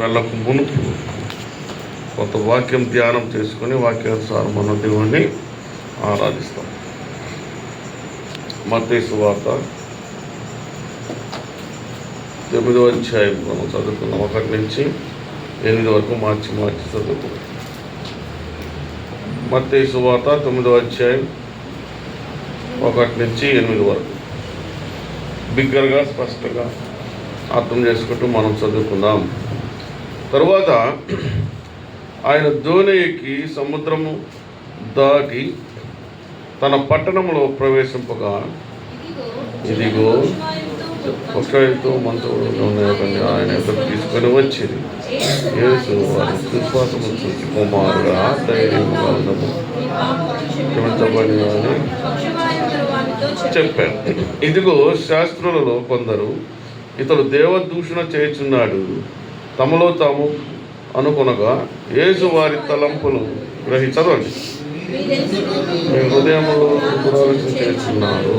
వెళ్ళక మునుపు కొంత వాక్యం ధ్యానం చేసుకొని వాక్యానుసారం మన దేవుణ్ణి ఆరాధిస్తాం. మత్తయి సువార్త 9వ అధ్యాయం మనం చదువుకున్నాం. 1 నుంచి 8 వరకు మార్చి చదువుకున్నాం. మత్తయి సువార్త 9వ అధ్యాయం 1 నుంచి 8 వరకు బిగ్గరగా స్పష్టంగా అర్థం చేసుకుంటూ మనం చదువుకుందాం. తరువాత ఆయన దోణి ఎక్కి సముద్రము దాటి తన పట్టణంలో ప్రవేశింపగా ఇదిగో పక్షవాయువుతో మంత్రులు ఆయన ఎదురు తీసుకొని వచ్చింది. యేసు వారి విశ్వాసము చూసి కుమారుడా ధైర్యముగా ఉండము, క్షమించబడి అని చెప్పారు. ఇదిగో శాస్త్రులలో కొందరు ఇతడు దేవదూషణ చేయుచున్నాడు తమలో తాము అనుకొనగా యేసు వారి తలంపులు గ్రహించదండి. మీ హృదయములో దురాలోచన చేస్తున్నారు.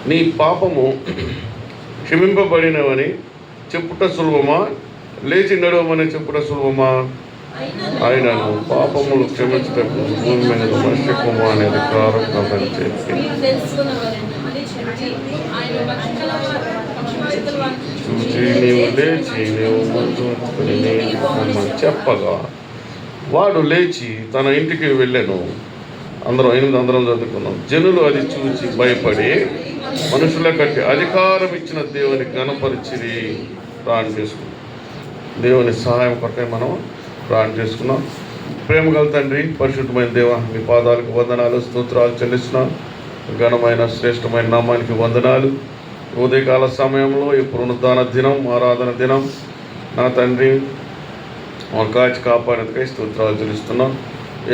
నీ పాపము క్షమింపబడినవని చెప్పుట సులభమా, లేచి నడవమని చెప్పుట సులభమా? ఆయనను పాపములు క్షమించటకు భూమి మీద మనిషి కుమారుని అధికారం కలని చెప్పి చూచి నీవు లేచి నీవు మంచుకొని చెప్పగా వాడు లేచి తన ఇంటికి వెళ్ళాను. అందరం చదువుకున్నాం. జనులు అది చూసి భయపడి మనుషుల కట్టి అధికారం ఇచ్చిన దేవుని గణపరిచిరి. ప్రాణం చేసుకున్నాం. దేవుని సహాయం కొరకై మనం ప్రాణం చేసుకున్నాం. ప్రేమ గల తండ్రి, పరిశుద్ధమైన దేవ, మీ పాదాలకు వందనాలు, స్తోత్రాలు చెల్లిస్తున్నాం. ఘనమైన శ్రేష్టమైన నామానికి వందనాలు. ఉదయకాల సమయంలో ఈ పునరుద్ధాన దినం, ఆరాధన దినం నా తండ్రి కాచి కాపాడేందుకై స్తోత్రాలు చెల్లిస్తున్నాం.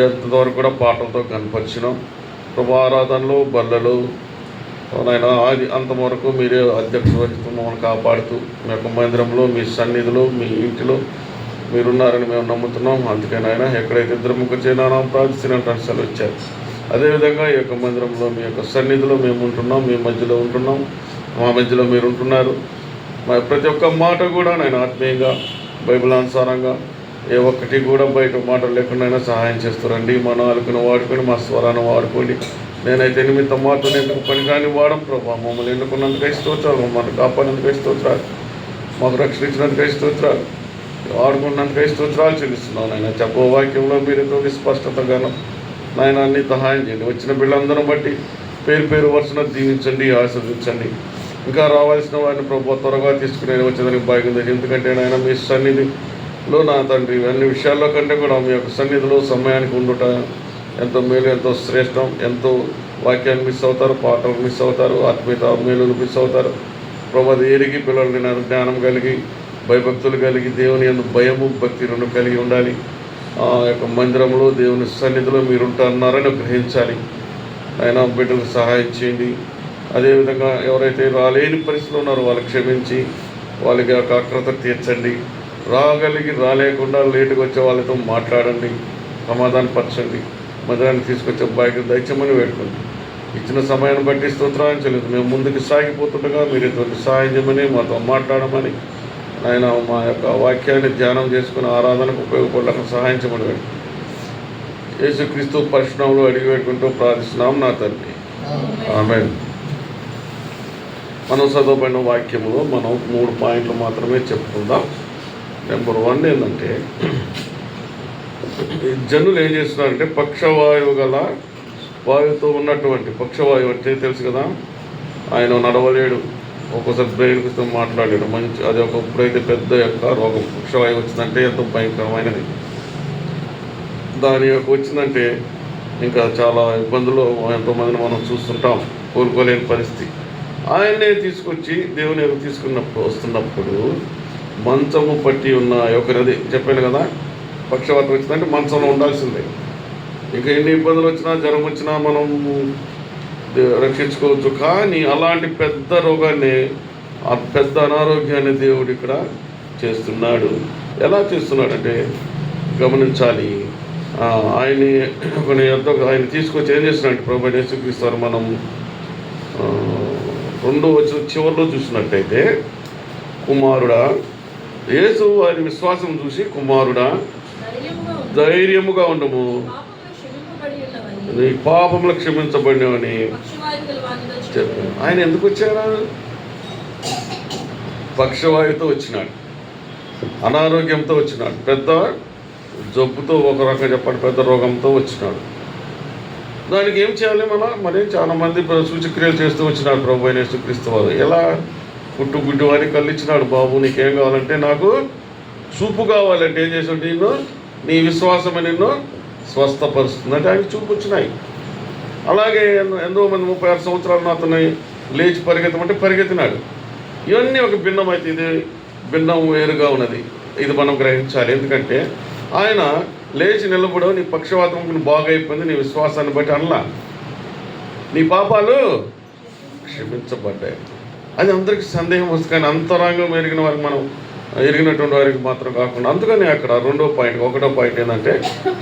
ఎంతవరకు కూడా పాటలతో కనపరిచినాం. ప్రభు ఆరాధనలో బల్లలు నాయన ఆది అంతవరకు మీరే అధ్యక్ష వహిస్తూ మమ్మల్ని కాపాడుతూ మీ యొక్క మందిరంలో, మీ సన్నిధిలో, మీ ఇంటిలో మీరున్నారని మేము నమ్ముతున్నాం. అందుకే నాయన ఎక్కడైతే ఇద్దరు ముగ్గురు చేయాలో ప్రార్థిస్తున్నట్టు సెలవు ఇచ్చారు. అదేవిధంగా ఈ యొక్క మందిరంలో మీ యొక్క సన్నిధిలో మేము ఉంటున్నాం, మీ మధ్యలో ఉంటున్నాం, మా మధ్యలో మీరు ఉంటున్నారు. మరి ప్రతి ఒక్క మాట కూడా నేను ఆత్మీయంగా బైబిల్ అనుసారంగా ఏ ఒక్కటి కూడా బయట మాటలు లేకుండా సహాయం చేస్తారండి. మా నాలుకను వాడుకొని, మా స్వరాన్ని వాడుకోండి. నేనైతే నిమిత్తం మాటలు ఎందుకు పని కానీ వాడం ప్రభావ. మమ్మల్ని ఎన్నుకున్నందుకై స్తోత్రాలు, మమ్మల్ని కాపాడినందుకై స్తోత్రాలు, మాకు రక్షించినందుకై స్తోత్రాలు, వాడుకున్నందుకై స్తోత్రాలు చెల్లిస్తున్నాను. నాయన చెప్పే వాక్యంలో మీరు ఎంతో స్పష్టతగాను నాయన అన్ని సహాయం చేయండి. వచ్చిన బిళ్ళందరం బట్టి పేరు పేరు వరుసన దీవించండి, ఆస్వాదించండి. ఇంకా రావాల్సిన వారిని ప్రభావ త్వరగా తీసుకుని వచ్చేదానికి బాగుంది. ఎందుకంటే నాయన మీ సన్నిధిలో నా తండ్రి అన్ని విషయాల్లో కంటే కూడా మీ యొక్క సన్నిధిలో సమయానికి ఉండుట ఎంతో మేలు, ఎంతో శ్రేష్టం. ఎంతో వాక్యాన్ని మిస్ అవుతారు, పాటలు మిస్ అవుతారు, ఆత్మీయత మేలులు మిస్ అవుతారు. ప్రభు ఎరిగి పిల్లలని జ్ఞానం కలిగి, భయభక్తులు కలిగి, దేవుని యందు భయము భక్తి రెండు కలిగి ఉండాలి. ఆ యొక్క మందిరంలో దేవుని సన్నిధిలో మీరుంటున్నారని గ్రహించాలి. ఆయన బిడ్డలకు సహాయం చేయండి. అదేవిధంగా ఎవరైతే రాలేని పరిస్థితులు ఉన్నారో వాళ్ళకి క్షమించి వాళ్ళకి ఆ ఆక్రత తీర్చండి. రాగలిగి రాలేకుండా లేటుగా వచ్చే వాళ్ళతో మాట్లాడండి, సమాధానపరచండి. మందిరాన్ని తీసుకొచ్చే బాధ్యత దయచేయమని వేడుకోండి. ఇచ్చిన సమయాన్ని బట్టి స్తోత్రాలు చెల్లింది. మేము ముందుకు సాగిపోతుండగా మీరు ఇటువంటి సహాయం చేయమని, మాతో మాట్లాడమని, ఆయన మా యొక్క వాక్యాన్ని ధ్యానం చేసుకుని ఆరాధనకు ఉపయోగపడడానికి సహాయం చేయమని వేడుకుంటాం. యేసుక్రీస్తు పరిశుద్ధంలో అడిగి వేడుకుంటూ ప్రార్థిస్తున్నాం నా తండ్రి, ఆమేన్. మనం చదవబడిన వాక్యములో మనం 3 పాయింట్లు మాత్రమే చెప్పుకుందాం. నెంబర్ 1 ఏంటంటే, జనులు ఏం చేస్తున్నారంటే పక్షవాయువు గల వాయువుతో ఉన్నటువంటి, పక్షవాయువు అంటే తెలుసు కదా, ఆయన నడవలేడు, ఒక్కోసారి బ్రెయిన్తో మాట్లాడాడు మంచి, అది ఒకప్పుడైతే పెద్ద యొక్క రోగం. పక్షవాయువు వచ్చిందంటే ఎంతో భయంకరమైనది. దాని యొక్క వచ్చిందంటే ఇంకా చాలా ఇబ్బందులు ఎంతోమందిని మనం చూస్తుంటాం, కోలుకోలేని పరిస్థితి. ఆయన్నే తీసుకొచ్చి దేవుని వస్తున్నప్పుడు మంచము పట్టి ఉన్న ఒకరిది చెప్పాను కదా, పక్షవాతం వచ్చిందంటే మంచంలో ఉండాల్సిందే. ఇంకా ఎన్ని ఇబ్బందులు వచ్చినా, జ్వరం వచ్చినా మనం రక్షించుకోవచ్చు. కానీ అలాంటి పెద్ద రోగాన్ని, ఆ పెద్ద అనారోగ్యాన్ని దేవుడు ఇక్కడ చేస్తున్నాడు. ఎలా చేస్తున్నాడంటే గమనించాలి. ఆయన తీసుకొచ్చి ఏం చేస్తున్నాడు ప్రభు యేసుక్రీస్తు. మనం 2వ వచనం చివరిలో చూసినట్టయితే, కుమారుడా యేసు వారి విశ్వాసం చూసి, కుమారుడా ధైర్యముగా ఉండము, నీ పాపములు క్షమించబడినవని చెప్పాను. ఆయన ఎందుకు వచ్చారా? పక్షవాయువుతో వచ్చినాడు, అనారోగ్యంతో వచ్చినాడు, పెద్ద జబ్బుతో, ఒక రకంగా చెప్పండి పెద్ద రోగంతో వచ్చినాడు. దానికి ఏం చేయాలి మరి చాలా మంది సూచక్రియలు చేస్తూ వచ్చినాడు ప్రభు అయిన యేసుక్రీస్తు వారు. ఎలా? గుడ్డి వారికి కళ్ళు ఇచ్చినాడు. బాబు నీకేం కావాలంటే, నాకు చూపు కావాలంటే ఏం చేసాడు? నిన్ను, నీ విశ్వాసమే నిన్ను స్వస్థపరుస్తుంది అంటే ఆయనకి చూపు వచ్చినాయి. అలాగే ఎంతో మంది 36 సంవత్సరాలను అతను లేచి పరిగెత్తమంటే పరిగెత్తినాడు. ఇవన్నీ ఒక భిన్నం. అయితే ఇది భిన్నం వేరుగా ఉన్నది, ఇది మనం గ్రహించాలి. ఎందుకంటే ఆయన లేచి నిలబడవు, నీ పక్షవాతం బాగైపోయింది, నీ విశ్వాసాన్ని బట్టి అనలా, నీ పాపాలు క్షమించబడ్డాయి. అది అందరికీ సందేహం వస్తుంది, కానీ అంతరంగం ఎరిగిన వారికి, మనం ఎరిగినటువంటి వారికి మాత్రం కాకుండా. అందుకని అక్కడ ఒకటో పాయింట్ ఏంటంటే,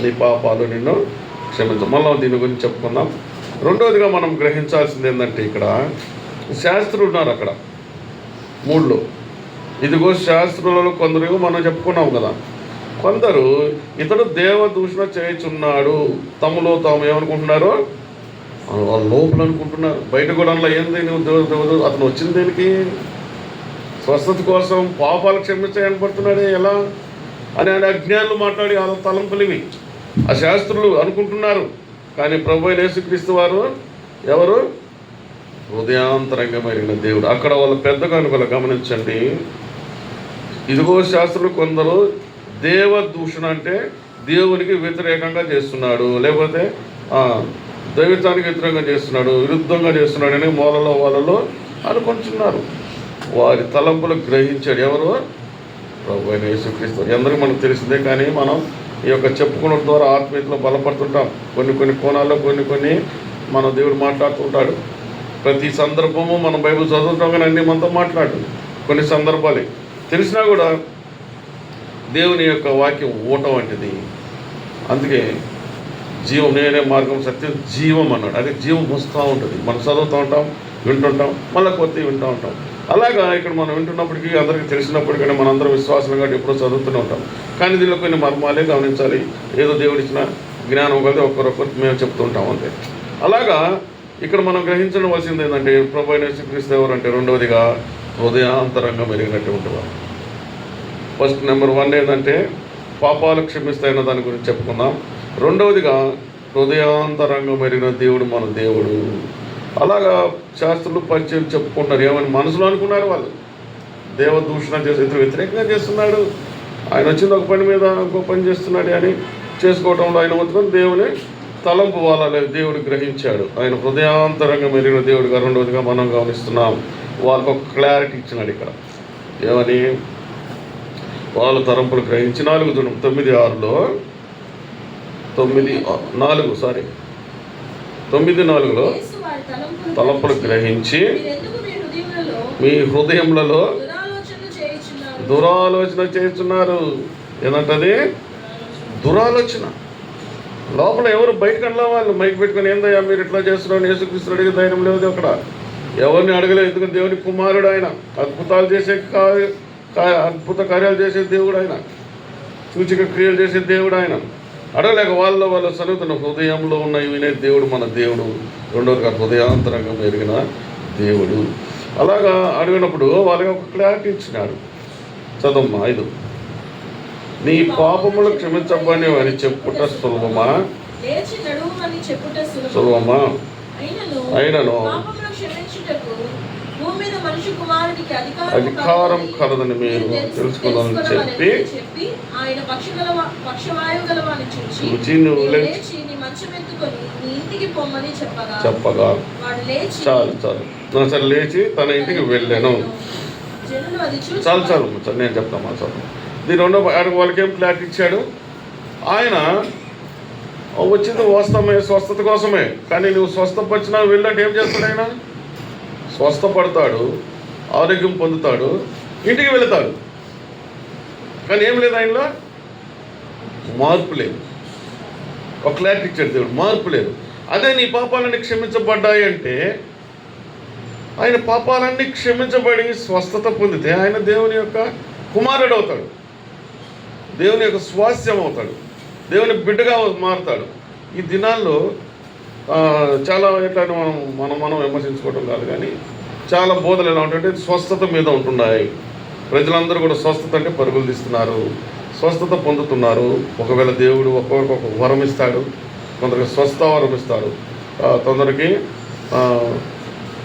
నీ పాపాలు నిన్ను క్షమించు. మళ్ళీ దీని గురించి చెప్పుకుందాం. రెండవదిగా మనం గ్రహించాల్సింది ఏంటంటే, ఇక్కడ శాస్త్రులు ఉన్నారు అక్కడ 3లో. ఇదిగో శాస్త్రులలో కొందరు మనం చెప్పుకున్నాం కదా, కొందరు ఇతడు దేవదూషణ చేయుచున్నాడు, తమలో తాము ఏమనుకుంటున్నారు? వాళ్ళు లోపల అనుకుంటున్నారు. బయట కూడా అందులో ఏంది, నువ్వు అతను వచ్చింది దేనికి? స్వస్థత కోసం, పాపాలు క్షమించాయని పడుతున్నాడే ఎలా అని ఆయన అజ్ఞానులు మాట్లాడి వాళ్ళ తలంపులు ఇవి. ఆ శాస్త్రులు అనుకుంటున్నారు. కానీ ప్రభు అయిన యేసుక్రీస్తు వారు ఎవరు? హృదయాంతరంగం ఎరిగిన దేవుడు. అక్కడ వాళ్ళ పెద్దగా అనుకోవాలి. గమనించండి, ఇదిగో శాస్త్రులు కొందరు దేవదూషణ అంటే దేవునికి వ్యతిరేకంగా చేస్తున్నాడు, లేకపోతే దైవత్వానికి వ్యతిరేకంగా చేస్తున్నాడు, విరుద్ధంగా చేస్తున్నాడు అని వాళ్ళలో అనుకుంటున్నారు. వారి తలంపులు గ్రహించాడు ఎవరు? ప్రభు అయిన యేసుక్రీస్తు. అందరికీ మనకు తెలిసిందే. కానీ మనం ఈ యొక్క చెప్పుకోవడం ద్వారా ఆత్మీయతలో బలపడుతుంటాం. కొన్ని కోణాల్లో కొన్ని మన దేవుడు మాట్లాడుతుంటాడు. ప్రతి సందర్భము మనం బైబిల్ చదువుతాం, కానీ అన్నీ మనతో మాట్లాడు. కొన్ని సందర్భాలు తెలిసినా కూడా దేవుని యొక్క వాక్యం ఊట వంటిది. అందుకే జీవం, నేనే మార్గం, సత్యం, జీవం అన్నాడు. అదే జీవం వస్తూ ఉంటుంది. మనం చదువుతూ ఉంటాం, వింటుంటాం, మళ్ళీ కొత్తవి వింటూ ఉంటాం. అలాగా ఇక్కడ మనం వింటున్నప్పటికీ, అందరికీ తెలిసినప్పటికీ మనందరం విశ్వాసం కాబట్టి ఎప్పుడూ చదువుతూనే ఉంటాం. కానీ దీనిలో కొన్ని మర్మాలే గమనించాలి. ఏదో దేవుడిచ్చిన జ్ఞానం కలిసి ఒక్కరొక్కరు మేము చెప్తుంటాం అంతే. అలాగా ఇక్కడ మనం గ్రహించవలసింది ఏంటంటే, ప్రభు అయిన యేసుక్రీస్తు ఎవరంటే, రెండవదిగా హృదయాంతరంగం ఎరిగినటువంటి వారు. ఫస్ట్ నెంబర్ 1 ఏంటంటే పాపాలు క్షమిస్తాయన్న దాని గురించి చెప్పుకున్నాం. రెండవదిగా హృదయాంతరంగం ఎరిగిన దేవుడు మన దేవుడు. అలాగా శాస్త్రులు పరిచయం చెప్పుకుంటారు. ఏమని మనసులో అనుకున్నారు వాళ్ళు? దేవదూషణ చేసి ఇతను వ్యతిరేకంగా చేస్తున్నాడు, ఆయన వచ్చింది ఒక పని మీద ఇంకో పని చేస్తున్నాడు అని చేసుకోవటంలో ఆయన మొత్తం దేవుని తలంపు వాళ్ళ దేవుడు గ్రహించాడు. ఆయన హృదయాంతరంగం ఎరిగిన దేవుడిగా రెండవదిగా మనం గమనిస్తున్నాం. వాళ్ళకు ఒక క్లారిటీ ఇచ్చినాడు ఇక్కడ. ఏమని? వాళ్ళ తలంపులు గ్రహించి 9:6లో 9:4లో తలంపులు గ్రహించి మీ హృదయములలో దురాలోచన చేస్తున్నారు. ఏంటంటది? దురాలోచన. లోపల ఎవరు బయటకు అనలా, వాళ్ళు మైక్ పెట్టుకుని ఏందయ్యా మీరు ఇట్లా చేస్తున్నారని యేసుక్రీస్తు అడిగే ధైర్యం లేదు అక్కడ. ఎవరిని అడగలేదు. ఎందుకంటే దేవుని కుమారుడు ఆయన, అద్భుతాలు చేసే అద్భుత కార్యాలు చేసే దేవుడు ఆయన, సూచిక క్రియలు చేసే దేవుడు ఆయన. అడగలేక వాళ్ళ సన్నిహితున్న హృదయంలో ఉన్న వినే దేవుడు మన దేవుడు. రెండవదిగా హృదయాంతరంగం ఎరిగిన దేవుడు. అలాగా అడిగినప్పుడు వాళ్ళకి ఒక క్లారిటీ ఇచ్చినాడు. చదమ్మా 5. నీ పాపములు క్షమించబడి అని చెప్పుట సులభమా? అయినను అధికారం కలదని మీరు తెలుసుకున్నారని చెప్పి చెప్పగా చాలు సరే లేచి తన ఇంటికి వెళ్ళాను. చాలు నేను చెప్తామా సార్. దీని రెండో వాళ్ళకి ఏం క్లారిటీ ఇచ్చాడు? ఆయన వచ్చింది వాస్తవమే, స్వస్థత కోసమే. కానీ నువ్వు స్వస్థపరిచినా వెళ్ళంటే ఏం చేస్తాడు? ఆయన స్వస్థపడతాడు, ఆరోగ్యం పొందుతాడు, ఇంటికి వెళతాడు. కానీ ఏం లేదు ఆయనలో? మార్పు లేదు. ఒక క్లారిటీ ఇచ్చాడు దేవుడు, మార్పు లేదు. అదే నీ పాపాలన్నీ క్షమించబడ్డాయి అంటే, ఆయన పాపాలన్నీ క్షమించబడి స్వస్థత పొందితే ఆయన దేవుని యొక్క కుమారుడు అవుతాడు, దేవుని యొక్క స్వాస్యం అవుతాడు, దేవుని బిడ్డగా మారుతాడు. ఈ దినాల్లో చాలా ఎట్లా మనం విమర్శించుకోవటం కాదు, కానీ చాలా బోధలు ఎలా ఉంటాయంటే స్వస్థత మీద ఉంటున్నాయి. ప్రజలందరూ కూడా స్వస్థత అంటే పరుగులు తీస్తున్నారు, స్వస్థత పొందుతున్నారు. ఒకవేళ దేవుడు ఒక్కొక్కరికి ఒక వరం ఇస్తాడు, కొందరికి స్వస్థ వరం ఇస్తారు, కొందరికి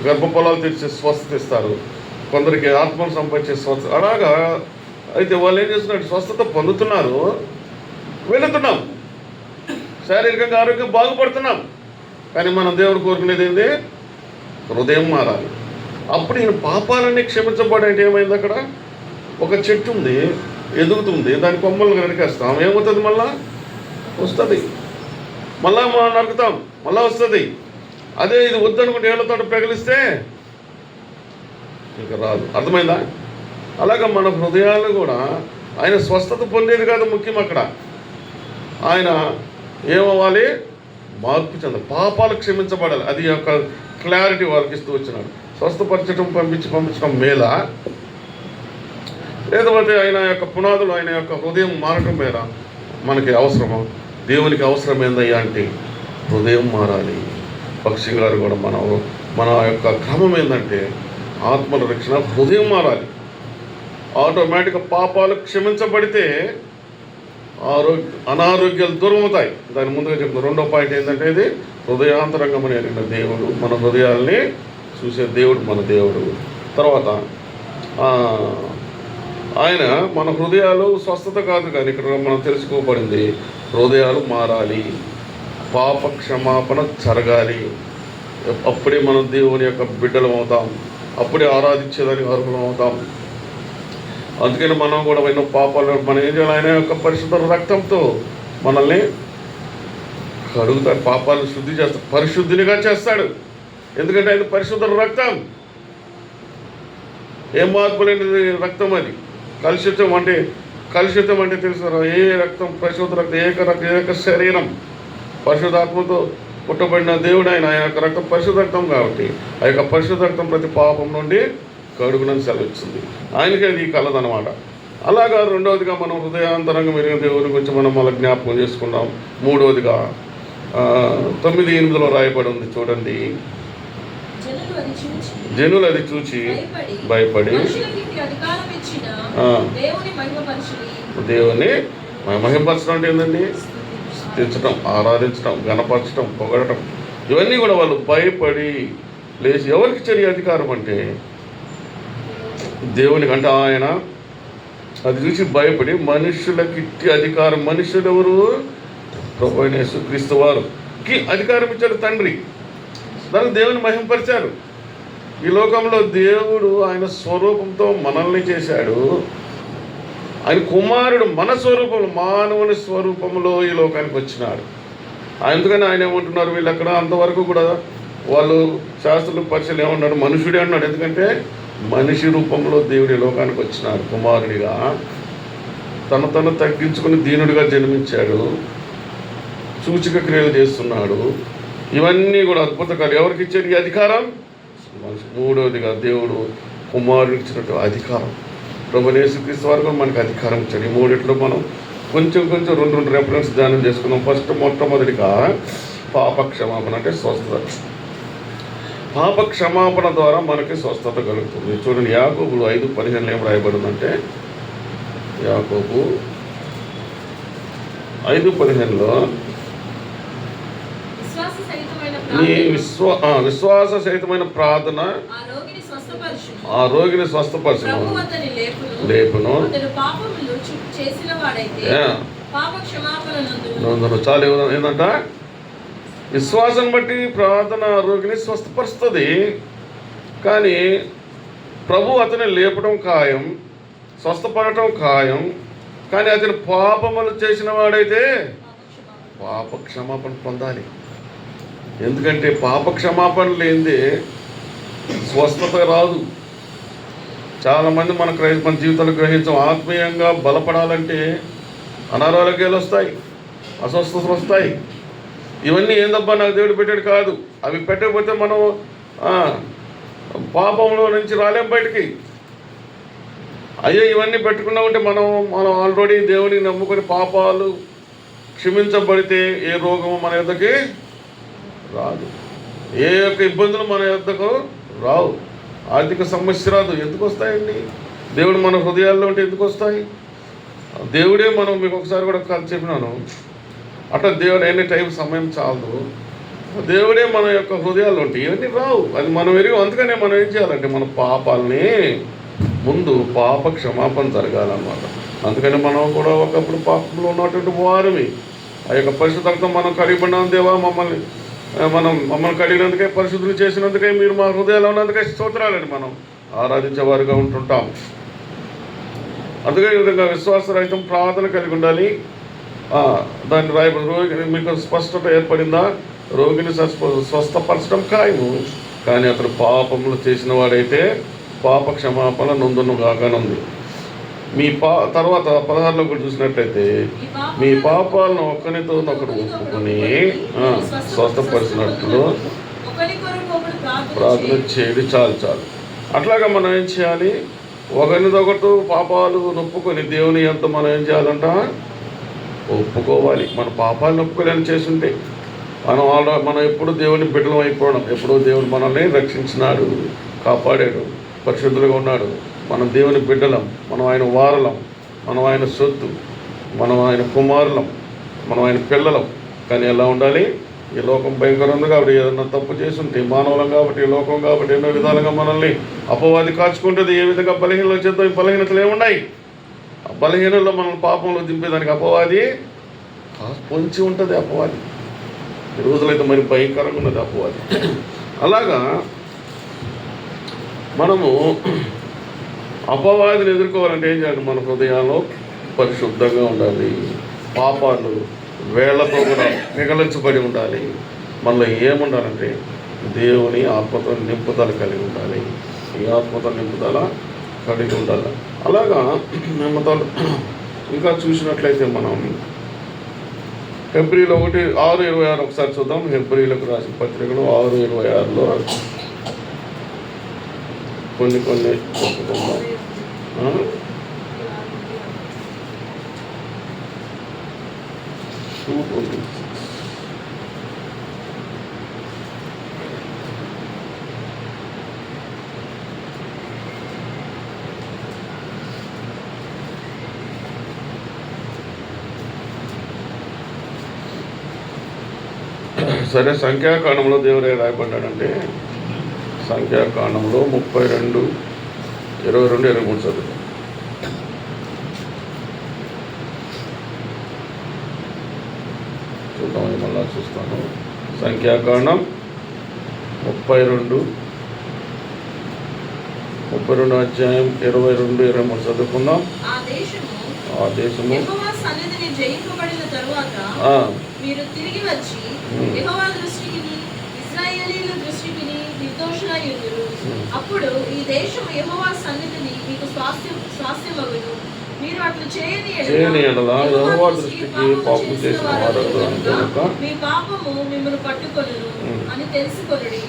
గర్భఫలాలు తెచ్చే స్వస్థత ఇస్తారు, కొందరికి ఆత్మను సంపాదించే స్వస్థ. అలాగా అయితే వాళ్ళు ఏం చేస్తున్నారు, స్వస్థత పొందుతున్నారు, వెళుతున్నాం, శారీరకంగా ఆరోగ్యం బాగుపడుతున్నాం. కానీ మనం దేవుడు కోరుకునేది ఏంటి? హృదయం మారాలి. అప్పుడు ఈయన పాపాలన్నీ క్షమించబడేంటి. ఏమైంది? అక్కడ ఒక చెట్టు ఉంది, ఎదుగుతుంది, దాని కొమ్మలు నరికేస్తాం, ఏమవుతుంది? మళ్ళా వస్తుంది, మళ్ళా నరుకుతాం, మళ్ళా వస్తుంది. అదే ఇది వద్దనుకుంటే ఏళ్లతో పెగిలిస్తే ఇంకా రాదు. అర్థమైందా? అలాగా మన హృదయాలు కూడా ఆయన స్వస్థత పొందేది కాదు ముఖ్యం. అక్కడ ఆయన ఏమవ్వాలి? మార్పు చెందాలి, పాపాలు క్షమించబడాలి. అది యొక్క క్లారిటీ వాళ్ళకి ఇస్తూ వచ్చినాడు. స్వస్థపరచడం పంపించడం మేలా, లేకపోతే ఆయన యొక్క పునాదులు, ఆయన యొక్క హృదయం మారటం మేలా మనకి అవసరమా? దేవునికి అవసరం ఏందయ్యా అంటే హృదయం మారాలి. పక్షి గారు కూడా మన యొక్క క్రమం ఏంటంటే ఆత్మల రక్షణ, హృదయం మారాలి. ఆటోమేటిక్గా పాపాలు క్షమించబడితే అనారోగ్యాలు దూరం అవుతాయి. దాని ముందుగా చెప్తాను. రెండో పాయింట్ ఏంటంటే ఇది హృదయాంతరంగం అని దేవుడు, మన హృదయాల్ని చూసే దేవుడు మన దేవుడు. తర్వాత ఆయన మన హృదయాలు స్వస్థత కాదు, కానీ ఇక్కడ మనం తెలుసుకోబడింది హృదయాలు మారాలి, పాప క్షమాపణ జరగాలి. అప్పుడే మనం దేవుని యొక్క బిడ్డలం అవుతాం, అప్పుడే ఆరాధించేదానికి అర్హులం అవుతాం. అందుకని మనం కూడా ఎన్నో పాపాలు మనం ఏం చేయాలి? ఆయన యొక్క పరిశుద్ధ రక్తంతో మనల్ని కడుగుతాడు, పాపాలను శుద్ధి చేస్తాడు, పరిశుద్ధినిగా చేస్తాడు. ఎందుకంటే ఆయన పరిశుద్ధ రక్తం, ఏం మార్పు లేని రక్తం. అది కలుషితం అంటే తెలుసు, ఏ రక్తం? పరిశుద్ధ రక్తం, ఏక శరీరం, పరిశుద్ధాత్మతో పుట్టబడిన దేవుడు ఆయన. ఆయన యొక్క రక్తం పరిశుద్ధ రక్తం కాబట్టి ఆ యొక్క పరిశుద్ధ రక్తం ప్రతి పాపం నుండి కడుగునని సెలవిస్తుంది. ఆయనకి అది కలదనమాట. అలాగా రెండవదిగా మనం హృదయాంతరంగం ఎరిగిన దేవుని గురించి మనం మళ్ళీ జ్ఞాపకం చేసుకున్నాం. మూడవదిగా 9:8 రాయబడి ఉంది, చూడండి. జనులు అది చూచి భయపడి దేవుని మహిమపరచడం అంటే ఏంటండి? స్తుతించడం, ఆరాధించడం, గణపరచడం, పొగడటం, ఇవన్నీ కూడా వాళ్ళు భయపడి లేచి. ఎవరికి ఇచ్చారు ఈ అధికారం అంటే దేవునికి. అంటే ఆయన అది చూసి భయపడి మనుషులకి ఇచ్చే అధికారం. మనుషులు ఎవరు? ప్రభువైన యేసుక్రీస్తు వారికి అధికారం ఇచ్చాడు తండ్రి. దానికి దేవుని మహిమపరిచారు. ఈ లోకంలో దేవుడు ఆయన స్వరూపంతో మనల్ని చేశాడు. ఆయన కుమారుడు మన స్వరూపంలో, మానవుని స్వరూపంలో ఈ లోకానికి వచ్చినాడు. అందుకని ఆయన ఏమంటున్నారు, వీళ్ళు అక్కడ అంతవరకు కూడా వాళ్ళు శాస్త్రులు పరిచయం ఏమన్నాడు? మనుషుడే అన్నాడు. ఎందుకంటే మనిషి రూపంలో దేవుడి లోకానికి వచ్చినాడు కుమారుడిగా. తను తగ్గించుకుని దీనుడిగా జన్మించాడు, సూచక క్రియలు చేస్తున్నాడు. ఇవన్నీ కూడా అద్భుతకాలు. ఎవరికి ఇచ్చాడు ఈ అధికారం? మూడవదిగా దేవుడు కుమారుడికి ఇచ్చినట్టు అధికారం. ప్రభువైన యేసుక్రీస్తు వారు మనకు అధికారం ఇచ్చాడు. ఈ మూడిట్లో మనం కొంచెం రెండు రెఫరెన్స్ ధ్యానం చేసుకుందాం. మొట్టమొదటిగా పాప క్షమాపణ అంటే స్వస్థత. పాప క్షమాపణ ద్వారా మనకి స్వస్థత కలుగుతుంది. చూడండి, యాకోబు 5:15 ఏం రాయబడిందంటే, యాకోబు 5:15లో నీ విశ్వాస సహితమైన ప్రార్థన ఆ రోగిని స్వస్థపరచును, లేపును. చాలు ఏంటంట? విశ్వాసం బట్టి ప్రార్థన రోగిని స్వస్థపరుస్తుంది. కానీ ప్రభు అతని లేపడం ఖాయం, స్వస్థపడటం ఖాయం. కానీ అతను పాపములు చేసిన వాడైతే పాప క్షమాపణ పొందాలి. ఎందుకంటే పాప క్షమాపణ లేనిదే స్వస్థత రాదు. చాలామంది మన జీవితాలు గ్రహించాం. ఆత్మీయంగా బలపడాలంటే అనారోగ్యాలు వస్తాయి, అస్వస్థతలు వస్తాయి. ఇవన్నీ ఏందబ్బా నాకు దేవుడు పెట్టాడు కాదు. అవి పెట్టకపోతే మనం పాపంలో నుంచి రాలేం బయటికి. అయ్యో ఇవన్నీ పెట్టుకున్నా ఉంటే మనం ఆల్రెడీ దేవుడిని నమ్ముకొని పాపాలు క్షమించబడితే ఏ రోగము మన యొద్దకి రాదు, ఏ యొక్క ఇబ్బందులు మన యొద్దకు రావు, ఆర్థిక సమస్య రాదు. ఎందుకు వస్తాయండి? దేవుడు మన హృదయాల్లో ఉంటే ఎందుకు వస్తాయి? దేవుడే మనం మీకు ఒకసారి కూడా చెప్పినాను, అట్లా దేవుడు ఎన్ని టైం సమయం చాలదు, దేవుడే మన యొక్క హృదయాల్లో ఉంటాయి, ఇవన్నీ రావు. అది మనం ఎరిగి. అందుకనే మనం ఏం చేయాలంటే మన పాపాలని ముందు పాప క్షమాపణ జరగాలన్నమాట. అందుకని మనం కూడా ఒకప్పుడు పాపంలో ఉన్నటువంటి వారిని ఆ యొక్క పరిశుద్ధంతో మనం కడిగిపడినాం. దేవా మమ్మల్ని కడిగినందుకే, పరిశుద్ధులు చేసినందుకే, మీరు మా హృదయాల్లో ఉన్నందుకే స్తోత్రాలని మనం ఆరాధించేవారుగా ఉంటుంటాం. అందుకే ఈ విధంగా విశ్వాసరహితం ప్రార్థన కలిగి ఉండాలి. దాన్ని రాయబడి రోగిని మీకు స్పష్టత ఏర్పడిందా? రోగిని స్వస్థపరచడం ఖాయము, కానీ అతను పాపములు చేసిన వాడైతే పాప క్షమాపణ నొందును కాకనుంది. తర్వాత 16లో కూడా చూసినట్లయితే మీ పాపాలను ఒకరితో ఒకరు ఒప్పుకొని స్వస్థపరిచినట్లు ప్రార్థన చేయడం చాలు. అట్లాగా మనం ఏం చేయాలి? ఒకరినొకరు పాపాలు నొప్పుకొని దేవుని ఎంత మనం ఏం చేయాలంట? ఒప్పుకోవాలి. మన పాపాలను ఒప్పుకోలేని చేస్తుంటే మనం ఎప్పుడు దేవుని బిడ్డలం అయిపోవడం, ఎప్పుడో దేవుడు మనల్ని రక్షించినాడు, కాపాడాడు, పరిశుద్ధులుగా ఉన్నాడు. మనం దేవుని బిడ్డలం, మనం ఆయన వారలం, మనం ఆయన సొత్తు, మనం ఆయన కుమారులం, మనం ఆయన పిల్లలం. కానీ ఎలా ఉండాలి? ఈ లోకం భయంకరం ఉంది కాబట్టి ఏదన్నా తప్పు చేస్తుంటే, మానవులం కాబట్టి, ఈ లోకం కాబట్టి ఎన్నో విధాలుగా మనల్ని అపవాది కాచుకుంటుంది. ఏ విధంగా బలహీనలు చేద్దాం, ఈ బలహీనతలు ఏమున్నాయి? ఆ బలహీనలో మనల్ని పాపంలో దింపేదానికి అపవాది పొంచి ఉంటుంది. అపవాది ఈ రోజులైతే మరి భయంకరంగా ఉన్నది అపవాది. అలాగా మనము అపవాదిని ఎదుర్కోవాలంటే ఏం చేయాలి? మన హృదయాల్లో పరిశుద్ధంగా ఉండాలి, పాపాలు వేళ్లతో కూడా మిగలించబడి ఉండాలి. మనలో ఏముండాలంటే దేవుని ఆత్మతో నింపుదల కలిగి ఉండాలి. ఈ ఆత్మతో నింపుదల కలిగి ఉండాలి. అలాగా నింపుదల ఇంకా చూసినట్లయితే మనం హెబ్రీలు 1:6-26 ఒకసారి చూద్దాం. హెబ్రీలకు రాసిన పత్రికలు 6:26లో కొన్ని చెప్పుకుందాం. సరే, సంఖ్యాకాండంలో దేవుడే రాయబడ్డాడంటే సంఖ్యాకాండంలో 32:22-23 చదువు. చూద్దామని మళ్ళా చూస్తాను. సంఖ్యాకాండం 32 అధ్యాయం 22-23 చదువుకుందాం. ఆ దేశము మీరు తిరిగి వచ్చి యెహోవా దృష్టికి ఇశ్రాయేలీయుల దృష్టికి నిర్దోషులయ్యుందురు. అప్పుడు ఈ దేశము యెహోవా సన్నిధిని మీకు స్వాస్థ్యమగును. మీరు అట్లు చేయని యెడల యెహోవా దృష్టికి పాపము చేసిన వారు కనుక మీ పాపము మిమ్మల్ని పట్టుకొనును అని తెలుసుకొనుడి.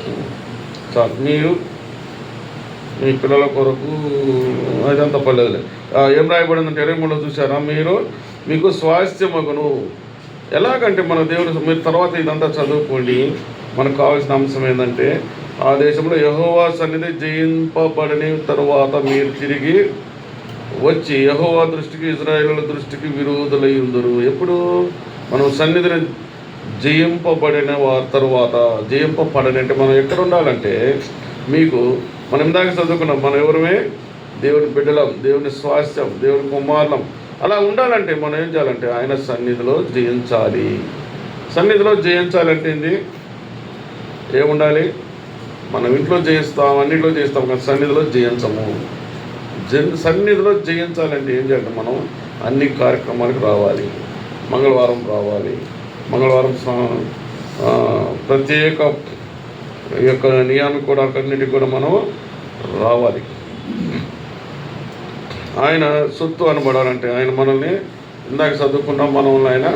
మీరు మీ పిల్లల కొరకు అదంతా పర్లేదు. ఏం రాయబడిందంటే 23లో చూసారా? మీకు స్వాస్థ్యమగును. ఎలాగంటే మన దేవుడు, మీరు తర్వాత ఇదంతా చదువుకోండి. మనకు కావాల్సిన అంశం ఏంటంటే ఆ దేశంలో యెహోవా సన్నిధి జయింపబడిన తరువాత మీరు తిరిగి వచ్చి యెహోవా దృష్టికి ఇశ్రాయేలుల దృష్టికి విరోధులై ఉందరు. ఎప్పుడు మనం సన్నిధిని జయింపబడిన తరువాత, జయింపబడని అంటే మనం ఎక్కడ ఉండాలంటే, మనం ఇందాక చదువుకున్నాం, మనం ఎవరమే? దేవుని బిడ్డలం, దేవుని స్వాస్థ్యం, దేవుని కుమారులం. అలా ఉండాలంటే మనం ఏం చేయాలంటే ఆయన సన్నిధిలో జయించాలి. సన్నిధిలో జయించాలంటే ఏంది? ఏముండాలి? మనం ఇంట్లో జయిస్తాం, అన్నింటిలో జయిస్తాం, కానీ సన్నిధిలో జయించము. సన్నిధిలో జయించాలంటే ఏం చేయాలంటే మనం అన్ని కార్యక్రమాలకు రావాలి. మంగళవారం రావాలి. మంగళవారం ప్రత్యేక యొక్క నియామం కూడా అన్నిటికి కూడా మనం రావాలి. ఆయన సొత్తు అనబడాలంటే ఆయన మనల్ని ఇందాక చదువుకున్నాం, మనల్ని ఆయన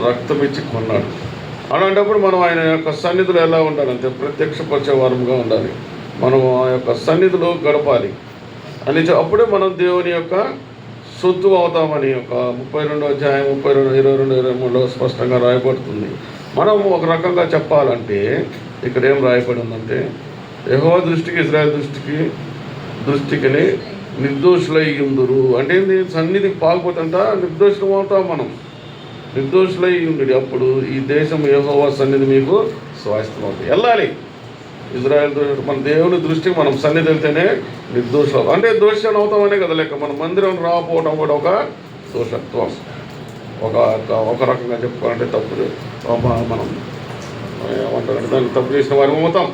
రక్తం ఇచ్చి కొన్నాడు. అలాంటప్పుడు మనం ఆయన యొక్క సన్నిధిలో ఎలా ఉండాలంటే ప్రత్యక్షపరిచే వారంగా ఉండాలి. మనం ఆ యొక్క సన్నిధిలో గడపాలి. అని అప్పుడే మనం దేవుని యొక్క సొత్తు అవుతామని ఒక 32వ అధ్యాయం 22, 22, 23లో స్పష్టంగా రాయబడుతుంది. మనం ఒక రకంగా చెప్పాలంటే ఇక్కడ ఏం రాయబడి ఉందంటే, యెహోవా దృష్టికి ఇశ్రాయేలు దృష్టికి నిర్దోషులై ఉందురు అంటే ఏంది? సన్నిధికి పాల్పోతుంట నిర్దోషులం అవుతాం మనం. నిర్దోషులై ఉండి అప్పుడు ఈ దేశం యెహోవా సన్నిధి మీకు స్వాస్థ్యం అవుతుంది. వెళ్ళాలి ఇజ్రాయెల్ మన దేవుని దృష్టికి మనం సన్నిధి వెళ్తేనే నిర్దోషం అంటే దోషాన్ని అవుతామనే కదా లెక్క. మన మందిరం రాకపోవడం కూడా ఒక దోషత్వం, ఒక రకంగా చెప్పుకోవాలంటే తప్పు. మనం ఏమంటారంటే దాన్ని తప్పు చేసిన వారి అవుతాం.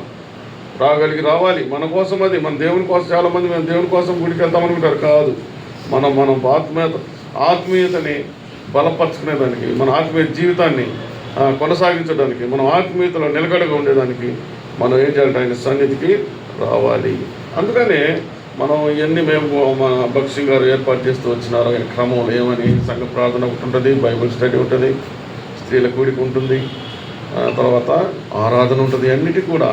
రావాలి మన కోసం, అది మన దేవుని కోసం. చాలామంది మేము దేవుని కోసం గుడికి వెళ్తాం అనుకుంటారు. కాదు, మనం ఆత్మీయతని బలపరుచుకునేదానికి, మన ఆత్మీయ జీవితాన్ని కొనసాగించడానికి, మనం ఆత్మీయతలో నిలకడగా ఉండేదానికి మనం ఏం చేయాలంటే ఆయన సన్నిధికి రావాలి. అందుకనే మనం ఇవన్నీ మన భక్సింగ్ గారు ఏర్పాటు చేస్తూ వచ్చినారు. ఆయన క్రమంలో ఏమని సంఘ ప్రార్థన ఒకటి ఉంటుంది, బైబిల్ స్టడీ ఉంటుంది, స్త్రీల కూడిక ఉంటుంది, తర్వాత ఆరాధన ఉంటుంది. అన్నిటి కూడా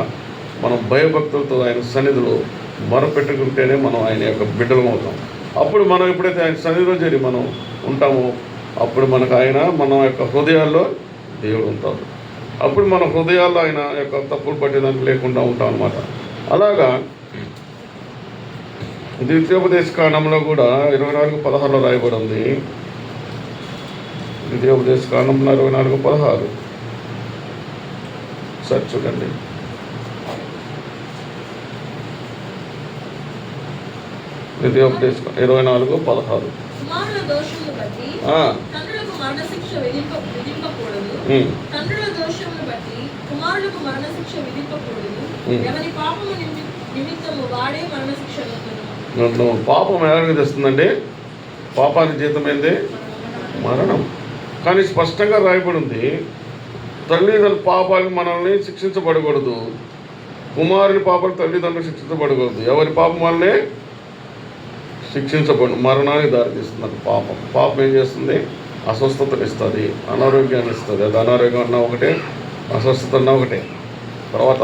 మనం భయభక్తులతో ఆయన సన్నిధిలో మొరపెట్టుకుంటేనే మనం ఆయన యొక్క బిడ్డలం అవుతాం. అప్పుడు మనం ఎప్పుడైతే ఆయన సన్నిధిలో చేరి మనం ఉంటామో అప్పుడు మనకు ఆయన మన యొక్క హృదయాల్లో దేవుడు ఉంటాడు. అప్పుడు మన హృదయాల్లో ఆయన యొక్క తప్పులు పట్టేదానికి లేకుండా ఉంటాం అన్నమాట. అలాగా ద్వితీయోపదేశ కాండంలో కూడా 24:16లో రాయబడి ఉంది. ద్వితీయోపదేశ కాండంలో 24:16 సార్ చూడండి. ద్వితీయోపదేశ 24:16 తండ్రుల దోషమును బట్టి కుమారులకు మరణశిక్ష విధింపకూడదు. ఎవరి పాపము నిమిత్తము వాడే మరణశిక్ష పొందును. పాపం ఎవరికి తెస్తుందండి? పాపానికి జీతం ఏంది? మరణం. కానీ స్పష్టంగా రాయబడి ఉంది, తల్లిదండ్రుల పాపాలకు మనల్ని శిక్షించబడకూడదు, కుమారుని పాపాలు తల్లిదండ్రులు శిక్షించబడకూడదు. ఎవరి పాపం వల్లనే శిక్షించబడు మరణానికి దారితీస్తుంది. పాపం ఏం చేస్తుంది? అస్వస్థతను ఇస్తుంది, అనారోగ్యాన్ని ఇస్తుంది. అది అనారోగ్యం అన్నా ఒకటే, అస్వస్థత అన్నా ఒకటే. తర్వాత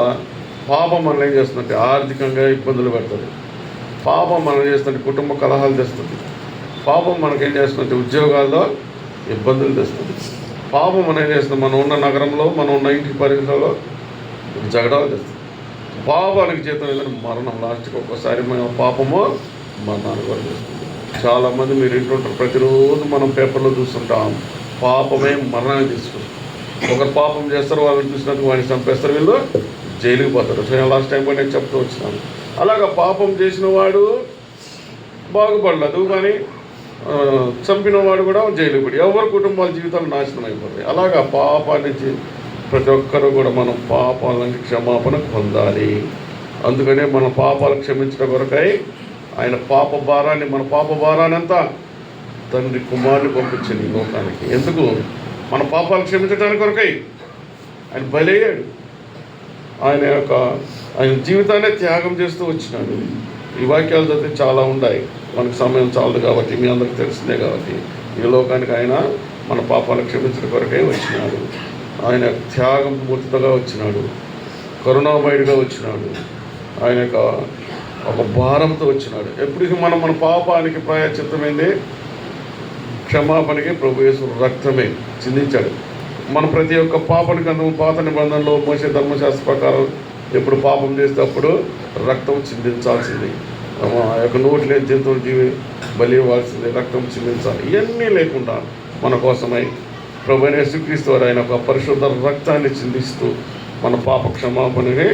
పాపం మనం ఏం చేస్తుందంటే ఆర్థికంగా ఇబ్బందులు పెడుతుంది. పాపం మనం చేస్తుంటే కుటుంబ కలహాలు తెస్తుంది. పాపం మనకేం చేస్తుందంటే ఉద్యోగాల్లో ఇబ్బందులు తెస్తుంది. పాపం మనం ఏం చేస్తుంది? మనం ఉన్న నగరంలో, మనం ఉన్న ఇంటి పరిసరాల్లో జగడాలు తెస్తుంది. పాపానికి జీతం ఏదైనా మరణం. లాస్ట్కి ఒక్కసారి మనం పాపము మరణానికి కూడా తెస్తుంది. చాలామంది మీరు ఇంటుంటారు, ప్రతిరోజు మనం పేపర్లో చూస్తుంటాం, పాపమే మరణాన్ని తీసుకుంటాం. ఒకరు పాపం చేస్తారు, వాళ్ళని చూసినందుకు వాడిని చంపేస్తారు, వీళ్ళు జైలుకి పోతారు. సో లాస్ట్ టైం కూడా నేను చెప్తూ వచ్చినాను. అలాగా పాపం చేసిన వాడు బాగుపడలేదు, కానీ చంపిన వాడు కూడా జైలుకి పడి ఎవరి కుటుంబాల జీవితాలు నాశనం అయిపోతాయి. అలాగా పాపాన్ని ప్రతి ఒక్కరు కూడా మనం పాపాల నుంచి క్షమాపణ పొందాలి. అందుకనే మన పాపాలు క్షమించడం కొరకై ఆయన మన పాప భారాన్ని అంతా తండ్రి కుమారుని పంపించండి ఈ లోకానికి. ఎందుకు? మన పాపాలు క్షమించడానికి కొరకై ఆయన బలయ్యాడు. ఆయన జీవితాన్ని త్యాగం చేస్తూ వచ్చినాడు. ఈ వాక్యాలు చదివితే చాలా ఉన్నాయి, మనకు సమయం చాలదు కాబట్టి, మీ అందరికి తెలిసిందే కాబట్టి. ఈ లోకానికి ఆయన మన పాపాలు క్షమించడం కొరకై వచ్చినాడు. ఆయన త్యాగం మూర్తిగా వచ్చినాడు, కరుణామయుడిగా వచ్చినాడు, ఆయన ఒక భారంతో వచ్చినాడు. ఎప్పటికీ మన పాపానికి ప్రాయశ్చిత్తమైంది క్షమాపణకి ప్రభు యేసు రక్తమే చిందించాడు. మన ప్రతి ఒక్క పాపానికి అంత పాత నిబంధనలో మోసే ధర్మశాస్త్ర ప్రకారం ఎప్పుడు పాపం చేస్తే అప్పుడు రక్తం చిందించాల్సింది. ఆ యొక్క నోటి లేని జంతువులు బలి ఇవ్వాల్సింది, రక్తం చిందించాలి. ఇవన్నీ లేకుండా మన కోసమై ప్రభు యేసుక్రీస్తు వారు ఆయన ఒక పరిశుద్ధ రక్తాన్ని చిందిస్తూ మన పాప క్షమాపణని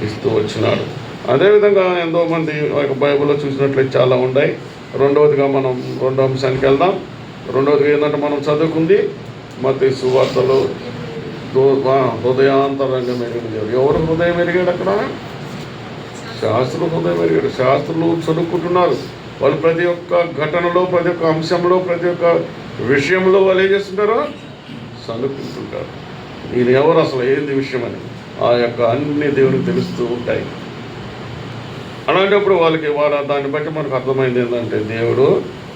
ఇస్తూ వచ్చినాడు. అదేవిధంగా ఎంతోమంది బైబిల్లో చూసినట్లయితే చాలా ఉన్నాయి. రెండవదిగా మనం రెండో అంశానికి వెళ్దాం. రెండవదిగా ఏంటంటే మనం చదువుకుంది మత్తయి సువార్తలో హృదయాంతరంగం ఎరిగిన దేవుడు. ఎవరు హృదయం ఎరిగాడు? అక్కడ శాస్త్రులు హృదయం ఎరిగాడు. శాస్త్రులు చదువుకుంటున్నారు. వాళ్ళు ప్రతి ఒక్క ఘటనలో, ప్రతి ఒక్క అంశంలో, ప్రతి ఒక్క విషయంలో వాళ్ళు ఏం చేస్తుంటారో చదువుకుంటుంటారు. ఈయన ఎవరు, అసలు ఏంది విషయం అని ఆ యొక్క అన్ని దేవునికి తెలుస్తూ ఉంటాయి. అలాంటప్పుడు దాన్ని బట్టి మనకు అర్థమైంది ఏంటంటే దేవుడు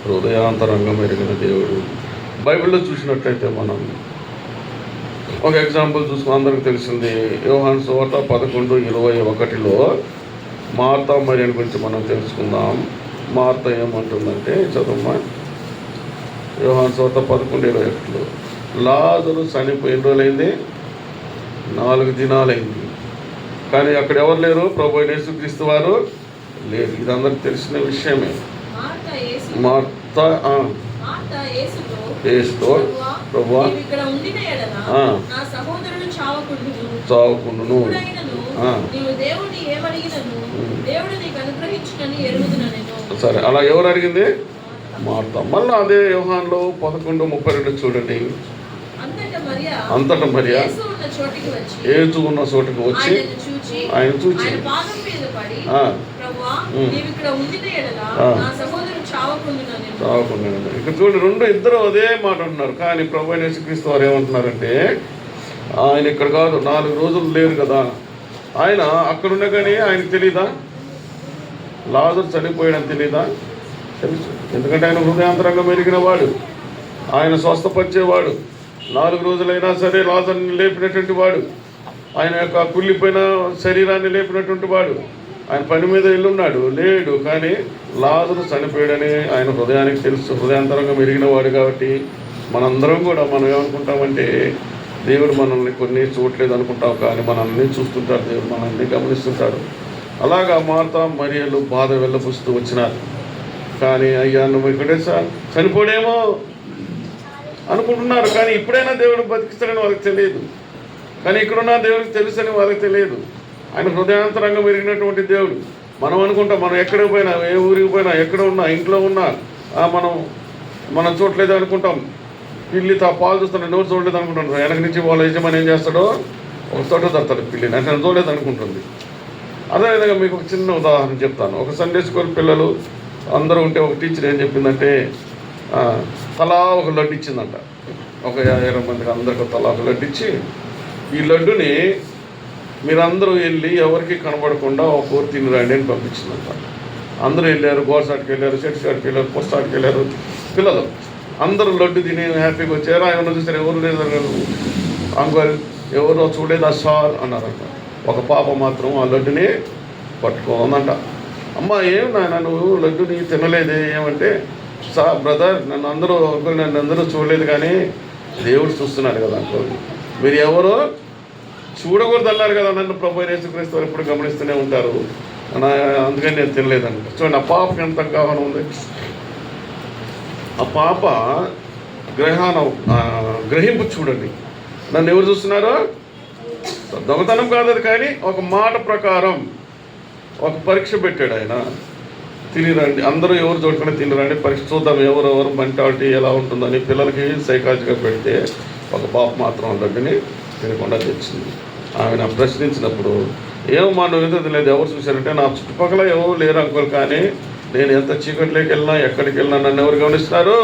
హృదయాంతరంగం ఎరిగిన దేవుడు. బైబిల్లో చూసినట్లయితే మనం ఒక ఎగ్జాంపుల్ చూసుకుని అందరికి తెలిసింది. యోహాను సువార్త 11:21లో మార్తా మరియ గురించి మనం తెలుసుకుందాం. మార్త ఏమంటుందంటే చదువుమా, యోహాను సువార్త 11:21 లాజరు చనిపోయిన రోజులైంది, 4 దినాలైంది, కానీ అక్కడ ఎవరు లేరు, ప్రభు అయిన యేసుక్రీస్తు వారు లేరు. ఇది అందరికి తెలిసిన విషయమే. మార్త యేసుతో ప్రభువా చావకుండును, సరే అలా ఎవరు అడిగింది? మార్త. మళ్ళీ అదే యోహానులో 11:32 చూడండి. అంతటా మరియా యేసు ఉన్న చోటుకి వచ్చి ఆయన చూచి చావకుండా. ఇక్కడ చూడండి, ఇద్దరు అదే మాట అంటున్నారు. కానీ ప్రభు అయిన యేసుక్రీస్తు వారు ఏమంటున్నారంటే, ఆయన ఇక్కడ కాదు, 4 రోజులు లేరు కదా, ఆయన అక్కడున్నా కానీ ఆయనకు తెలీదా? లాజరు చనిపోయాడని తెలీదా? తెలుసు. ఎందుకంటే ఆయన హృదయాంతరంగం ఎరిగిన వాడు, ఆయన స్వస్థపరిచేవాడు. 4 రోజులైనా సరే లాజరుని లేపినటువంటి వాడు, ఆయన యొక్క కుళ్ళిపోయిన శరీరాన్ని లేపినటువంటి వాడు. ఆయన పని మీద వెళ్ళున్నాడు, లేడు, కానీ లాజరు చనిపోయాడని ఆయన హృదయానికి తెలుసు, హృదయాంతరంగం ఎరిగిన వాడు. కాబట్టి మనందరం కూడా మనం ఏమనుకుంటామంటే, దేవుడు మనల్ని కొన్ని చూడలేదు అనుకుంటాం, కానీ మనల్ని చూస్తుంటాడు, దేవుడు మనల్ని గమనిస్తుంటాడు. అలాగా మార్త మరియలు బాధ వెళ్ళబుస్తూ వచ్చినారు. కానీ అయ్యా నువ్వు ఇక్కడే చనిపోడేమో అనుకుంటున్నారు, కానీ ఇప్పుడైనా దేవుడు బతికిస్తాడని వాళ్ళకి తెలియదు. కానీ ఇక్కడున్న దేవుడికి తెలుసని వాళ్ళకి తెలియదు. ఆయన హృదయాంతరంగం ఎరిగినటువంటి దేవుడు. మనం అనుకుంటాం, మనం ఎక్కడికి పోయినా, ఏ ఊరికి పోయినా, ఎక్కడ ఉన్నా, ఇంట్లో ఉన్నా మనం చూడలేదు అనుకుంటాం. పిల్లి పాలు చూస్తుంటే నోరు చూడలేదు అనుకుంటాం. వెనక నుంచి వాళ్ళ యజమాని ఏం చేస్తాడో ఒక తోట తడతాడు పిల్లిని, అంటే చూడలేదు అనుకుంటుంది. అదేవిధంగా మీకు ఒక చిన్న ఉదాహరణ చెప్తాను. ఒక సండే స్కూల్ పిల్లలు అందరూ ఉంటే ఒక టీచర్ ఏం చెప్పిందంటే, తలా ఒక లడ్డు ఇచ్చిందంట. ఒక 50 మందికి అందరికీ తలా ఒక లడ్డు ఇచ్చి, ఈ లడ్డుని మీరందరూ వెళ్ళి ఎవరికి కనబడకుండా ఒక ఊరు తిని రండి అని పంపించిందంట. అందరూ వెళ్ళారు, గోడసాటికి వెళ్ళారు, చెట్టు సాటికి వెళ్ళారు, పోస్టాటికి వెళ్ళారు. పిల్లలు అందరూ లడ్డు తిని హ్యాపీగా వచ్చారు. ఆయన చూసారు, ఎవరు లేదు అంకుల్, ఎవరో చూడలేదు సార్ అన్నారంట. ఒక పాప మాత్రం ఆ లడ్డుని పట్టుకోందంట. అమ్మ ఏం నాయన నువ్వు లడ్డుని తినలేదే? ఏమంటే, సార్ బ్రదర్ నన్ను అందరూ చూడలేదు, కానీ దేవుడు చూస్తున్నాడు కదా అంకుల్, మీరు ఎవరో చూడకూడదు అన్నారు కదా నన్ను, ప్రభు అయిన యేసుక్రీస్తు వారు ఎప్పుడు గమనిస్తూనే ఉంటారు, అందుకని నేను తినలేదంట. చూడండి, ఆ పాపకి ఎంత గహనం ఉంది. ఆ పాప గ్రహింపు చూడండి. నన్ను ఎవరు చూస్తున్నారో, దొంగతనం కాదు అది, కానీ ఒక మాట ప్రకారం ఒక పరీక్ష పెట్టాడు ఆయన. తినిరండి, అందరూ ఎవరు చూడకుండా తినిరండి, పరీక్ష చూద్దాం ఎవరెవరు మెంటాలిటీ ఎలా ఉంటుందని పిల్లలకి సైకాలజీగా పెడితే ఒక పాప మాత్రం లడ్డుని తినకుండా తెచ్చింది. ఆమె ప్రశ్నించినప్పుడు, ఏమమ్మా నువ్వు ఎందుకు లేదు, ఎవరు చూశారంటే, నా చుట్టుపక్కల ఎవరు లేరు అంకుల్, కానీ నేను ఎంత చీకట్లోకి వెళ్ళినా ఎక్కడికి వెళ్ళినా నన్ను ఎవరు గమనిస్తున్నారు?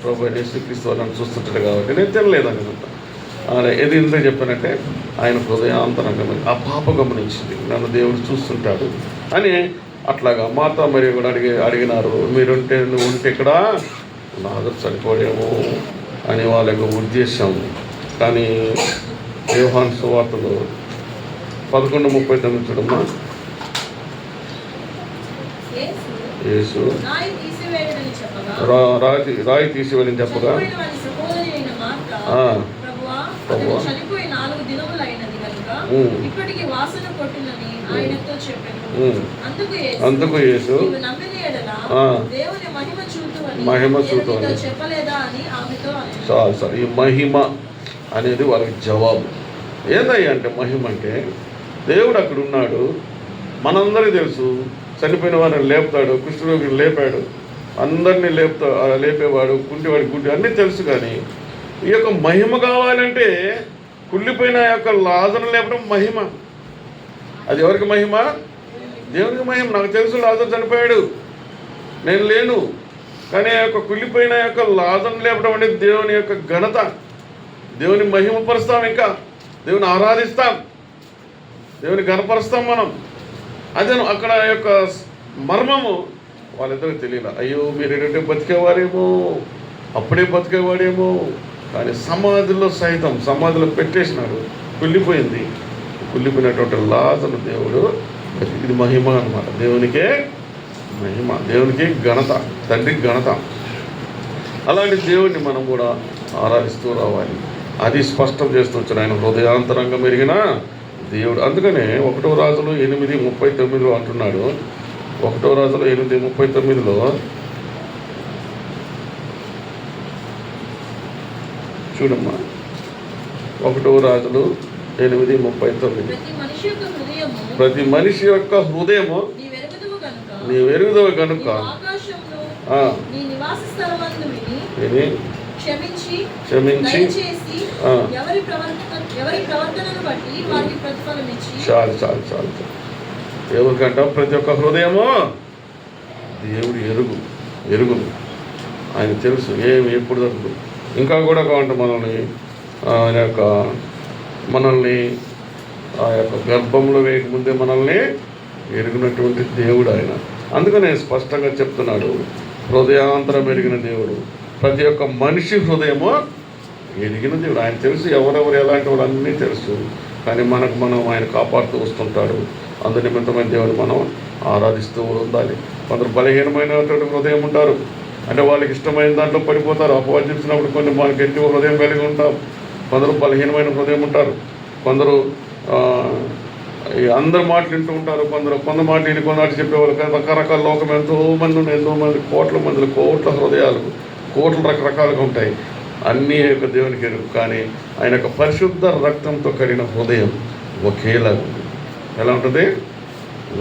ప్రభు అయిన యేసుక్రీస్తు నన్ను చూస్తుంటాడు కాబట్టి నేను తినలేదని అనుకుంటా. ఏది ఎందుకు చెప్పానంటే, ఆయన హృదయాంతరంగా ఆ పాప గమనించింది, నన్ను దేవుడు చూస్తుంటాడు అని. అట్లాగా మార్త మరియు కూడా అడిగినారు, నువ్వు ఉంటే ఇక్కడ లాజరు చనిపోడేమో అని వాళ్ళ యొక్క ఉద్దేశం. కానీ యోహాను సువార్తలో 11:39 చూడమ్మా. యేసు రాయి తీసివేయని చెప్పగా అందుకు యేసు మహిమ చూతు అని. సార్ ఈ మహిమ అనేది వాళ్ళకి జవాబు. ఏందయ్యా అంటే, మహిమ అంటే దేవుడు అక్కడ ఉన్నాడు, మనందరికీ తెలుసు. చనిపోయిన వారిని లేపుతాడు, కుష్ఠరోగిని లేపాడు, అందరినీ లేపేవాడు, కుంటివాడి గుడ్డి అన్నీ తెలుసు. కానీ ఈ యొక్క మహిమ కావాలంటే కుళ్ళిపోయిన యొక్క లాజరుని లేపడం మహిమ. అది ఎవరికి మహిమ? దేవునికి మహిమ. నాకు తెలుసు లాజరు చనిపోయాడు, నేను లేను, కానీ ఆ యొక్క కుళ్ళిపోయిన యొక్క లాజరుని లేపడం అనేది దేవుని యొక్క ఘనత. దేవుని మహిమపరుస్తాం, ఇంకా దేవుని ఆరాధిస్తాం, దేవుని ఘనపరుస్తాం మనం. అదే అక్కడ యొక్క మర్మము వాళ్ళిద్దరికి తెలియదు. అయ్యో మీరు ఏంటంటే బతికేవారేమో, అప్పుడే బతికేవాడేమో, కానీ సమాధిలో పెట్టేసినాడు, కుళ్ళిపోయింది. కుళ్ళిపోయినటువంటి లాజరును దేవుడు, ఇది మహిమ అన్నమాట, దేవునికే మహిమ, దేవునికి ఘనత, తండ్రికి ఘనత. అలాంటి దేవుడిని మనం కూడా ఆరాధిస్తూ రావాలి. అది స్పష్టం చేస్తూ వచ్చాడు. ఆయన హృదయాంతరంగం ఎరిగిన దేవుడు. అందుకనే 1 రాజులు 8:39 అంటున్నాడు. 1 రాజులు 8:39 చూడమ్మా. 1 రాజులు 8:39 ప్రతి మనిషి యొక్క హృదయము నీ వెరుగుదవ కనుక విని క్షమించి చాలు చాలు చాలు చాలు. ఎవరికంట ప్రతి ఒక్క హృదయము దేవుడు ఎరుగును. ఆయన తెలుసు ఏమి ఎప్పుడు జరుగుతుంది. ఇంకా కూడా కావంట మనల్ని ఆ యొక్క గర్భంలో వేయకముందే మనల్ని ఎరిగినటువంటి దేవుడు ఆయన. అందుకనే స్పష్టంగా చెప్తున్నాడు, హృదయాంతరం ఎరిగిన దేవుడు, ప్రతి ఒక్క మనిషి హృదయము ఎరిగిన దేవుడు. ఆయన తెలుసు ఎవరెవరు ఎలాంటి వాళ్ళు అన్నీ తెలుసు. కానీ మనం ఆయన కాపాడుతూ వస్తుంటాడు. అందు నిమిత్తమైన దేవుని మనం ఆరాధిస్తూ ఉండాలి. కొందరు బలహీనమైనటువంటి హృదయం ఉంటారు, అంటే వాళ్ళకి ఇష్టమైన దాంట్లో పడిపోతారు. అపవాదం చూసినప్పుడు కొన్ని మనకి ఎట్టి హృదయం కలిగి ఉంటాం. కొందరు బలహీనమైన హృదయం ఉంటారు. కొందరు అందరు మాటలు వింటూ ఉంటారు. కొంత మాట విని కొందరు చెప్పేవాళ్ళు. కానీ రకరకాల లోకం ఎంతోమంది కోట్ల హృదయాలు, కోట్లు రకరకాలుగా ఉంటాయి. అన్నీ యొక్క దేవునికి ఎరుగు. కానీ ఆయన యొక్క పరిశుద్ధ రక్తంతో కడిగిన హృదయం ఒకేలాగా ఉంది. ఎలా ఉంటుంది?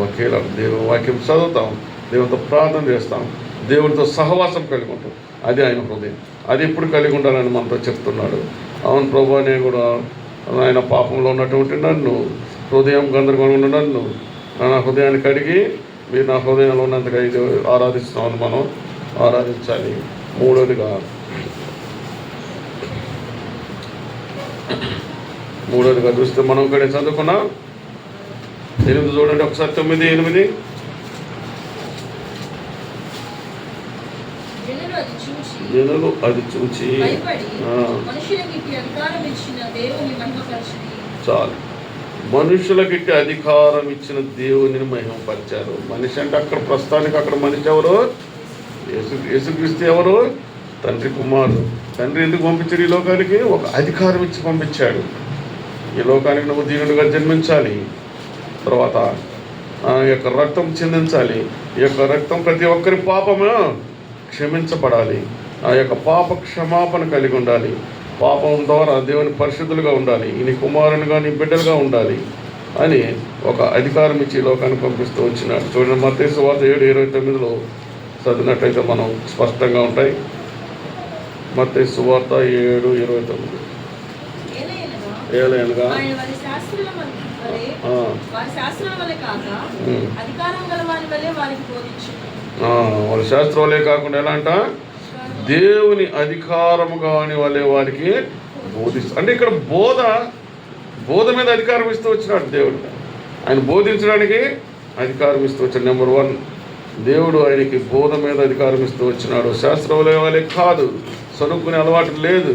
ఒకేలా. దేవుని వాక్యం చదువుతాం, దేవునితో ప్రార్థన చేస్తాం, దేవుడితో సహవాసం కలిగి ఉంటాం. అది ఆయన హృదయం. అది ఎప్పుడు కలిగి ఉండాలని మనతో చెప్తున్నాడు. అవును ప్రభు, నేను కూడా ఆయన పాపంలో ఉన్నటువంటి నన్ను, హృదయం గందరగోళంగా ఉన్న నన్ను, నా హృదయాన్ని కడిగి మీరు నా హృదయంలో ఉన్నంతగా ఇది ఆరాధిస్తున్నామని మనం ఆరాధించాలి. మూడోదిగా చూస్తే మనం ఇక్కడ చదువుకున్నాం. 8 చూడండి ఒకసారి. 9:8 జనులు అది చూచి చాలు, మనుషులకి అధికారం ఇచ్చిన దేవుని మహిమపరిచారు. మనిషి అంటే అక్కడ ప్రస్తుతానికి అక్కడ మనిషి ఎవరు? యేసుక్రీస్తు ఎవరు? తండ్రి కుమారుడు. తండ్రి ఎందుకు పంపించాడు ఈ లోకానికి? ఒక అధికారం ఇచ్చి పంపించాడు. ఈ లోకానికి నువ్వు దీనుడిగా జన్మించాలి, తర్వాత ఆ యొక్క రక్తం చిందించాలి. ఈ యొక్క రక్తం ప్రతి ఒక్కరి పాపము క్షమించబడాలి. ఆ యొక్క పాప క్షమాపణ కలిగి ఉండాలి. పాపం ద్వారా దేవుని పరిశుద్ధులుగా ఉండాలి. నీ కుమారునిగా, నీ బిడ్డలుగా ఉండాలి అని ఒక అధికారం ఇచ్చి లోకానికి పంపిస్తూ వచ్చినాడు. చూడండి, మత్తయి సువార్త 7:29 చదివినట్లయితే మనం స్పష్టంగా ఉంటాయి. మత్తయి సువార్త 7:29 ఏలైనగా వాళ్ళ శాస్త్రం వల్లే కాకుండా ఎలా అంట? దేవుని అధికారము కాని వాళ్ళే వారికి బోధిస్తూ. అంటే ఇక్కడ బోధ మీద అధికారం ఇస్తూ వచ్చినాడు దేవుడు. ఆయన బోధించడానికి అధికారం ఇస్తూ వచ్చాడు. నెంబర్ 1, దేవుడు ఆయనకి బోధ మీద అధికారం ఇస్తూ వచ్చినాడు. శాస్త్రం వాళ్ళే కాదు, సనుక్కునే అలవాటు లేదు.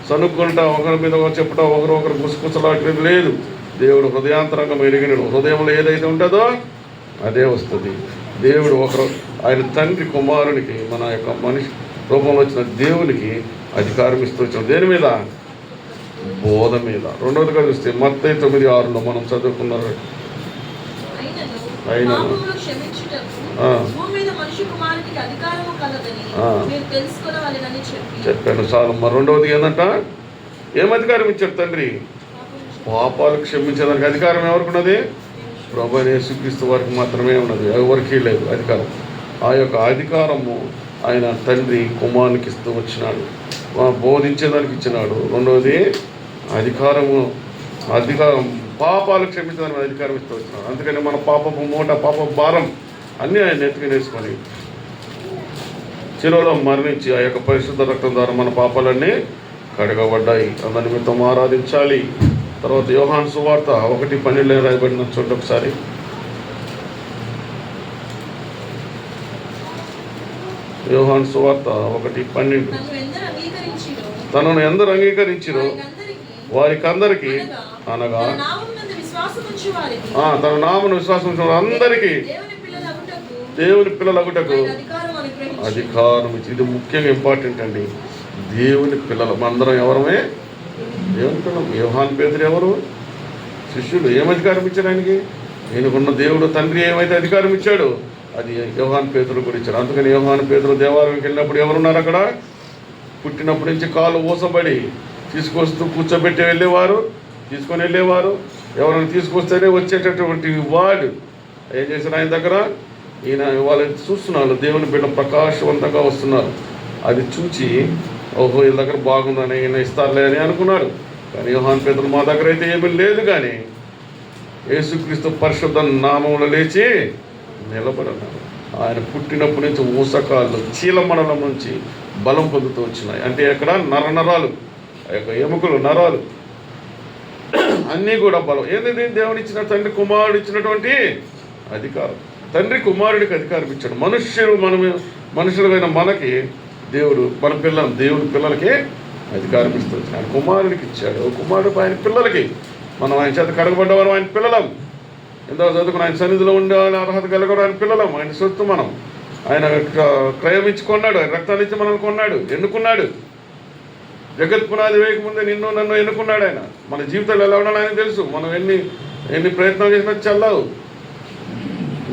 సనుక్కుంటా ఒకరి మీద చెప్పటం, ఒకరు గుసగుసలాటేది లేదు. దేవుడు హృదయాంతరంగం ఎరిగినడు. హృదయంలో ఏదైతే ఉంటుందో అదే వస్తుంది. దేవుడు ఆయన తండ్రి కుమారునికి, మన యొక్క మనిషి రూపంలో వచ్చిన దేవునికి అధికారం ఇస్తూ వచ్చాం. దేని మీద? బోధ మీద. రెండవదిగా చూస్తే మత్తయి 9:6 మనం చదువుకున్నారు. అయినను చెప్పాను చాలు. మరి రెండవది ఏంటంట? ఏం అధికారం ఇచ్చాడు తండ్రి? పాపాలు క్షమించేదానికి అధికారం ఎవరికి ఉన్నది? ప్రభువైన యేసుక్రీస్తు వారికి మాత్రమే ఉన్నది, ఎవరికీ లేదు అధికారం. ఆ యొక్క అధికారము ఆయన తండ్రి కుమారునికి ఇస్తూ వచ్చినాడు, బోధించేదానికి ఇచ్చినాడు. రెండవది అధికారం పాపాలు క్షమించడానికి అధికారం ఇస్తూ వచ్చినాడు. అందుకని మన పాపపు మూట, పాప భారం అన్నీ ఆయన ఎత్తుకునేసుకొని శిలువలో మరణించి ఆ యొక్క పరిశుద్ధ రక్తం ద్వారా మన పాపాలన్నీ కడగబడ్డాయి. అందరి నిమిత్తం ఆరాధించాలి. తర్వాత యోహాను సువార్త 1:12 రాయబడిన చూడండి ఒకసారి. యోహాను సువార్త 1:12 తనను ఎందరు అంగీకరించిరో వారికందరికి, అనగా తన నామమున విశ్వాసం ఉంచిన అందరికీ దేవుని పిల్లలగుటకు ఆయన అధికారం అనుగ్రహించి అధికారం ఇచ్చి. ఇది ముఖ్యంగా ఇంపార్టెంట్ అండి. దేవుని పిల్లలు మనందరం ఎవరమే? దేవుని పిల్లలు. యోహాను పేతురు ఎవరు? శిష్యులు. ఏం అధికారం ఇచ్చాడు ఆయనకి? ఈయనకున్న దేవుడు తండ్రి ఏమైతే అధికారం ఇచ్చాడో అది యోహాను పేతురు కూడా ఇచ్చాడు. అందుకని యోహాను పేతురు దేవాలయంకి వెళ్ళినప్పుడు ఎవరున్నారు అక్కడ? పుట్టినప్పటి నుంచి కాలు ఊసబడి తీసుకొస్తూ కూర్చోబెట్టి వెళ్ళేవారు, తీసుకొని వెళ్ళేవారు. ఎవరైనా తీసుకొస్తేనే వచ్చేటటువంటి వాడు ఏం చేశారు ఆయన దగ్గర? ఈయన వాళ్ళని చూస్తున్నారు, దేవుని బిడ్డ ప్రకాశవంతంగా వస్తున్నారు. అది చూచి ఓహో వీళ్ళ దగ్గర బాగుందని ఈయన ఇస్తారులే అని అనుకున్నాడు. కానీ యోహాను పేతురు మా దగ్గర అయితే ఏమీ లేదు, కానీ యేసుక్రీస్తు పరిశుద్ధ నామములో లేచి నిలబడినాడు. ఆయన పుట్టినప్పటి నుంచి ఊసకాళ్ళు చీలమండలం నుంచి బలం పొందుతూ వచ్చినాయి. అంటే అక్కడ నరాలు, ఆ యొక్క ఎముకలు, నరాలు అన్నీ కూడా బలం. ఏంటంటే దేవుడు ఇచ్చిన తండ్రి కుమారుడు ఇచ్చినటువంటి అధికారం. తండ్రి కుమారుడికి అధికారం ఇచ్చాడు. మనుషులైన మనకి దేవుడు దేవుడి పిల్లలకి అధికారం ఇస్తూ వచ్చిన ఆయన కుమారుడికి ఇచ్చాడు. కుమారుడు ఆయన పిల్లలకి, మనం ఆయన చేత కడగబడ్డవారు ఆయన పిల్లలం. ఎంతో చదువుకుని ఆయన సన్నిధిలో ఉండే అర్హత కలగడం ఆయన పిల్లలం. ఆయన సొత్తు మనం. ఆయన క్రయం ఇచ్చి కొన్నాడు, ఆయన రక్తాన్ని ఇచ్చి మనల్ని కొన్నాడు, ఎన్నుకున్నాడు. జగత్ పునాది వేయకముందే నన్ను ఎన్నుకున్నాడు ఆయన. మన జీవితాలు ఎలా ఉండాలో ఆయన తెలుసు. మనం ఎన్ని ప్రయత్నాలు చేసినా చల్లవు.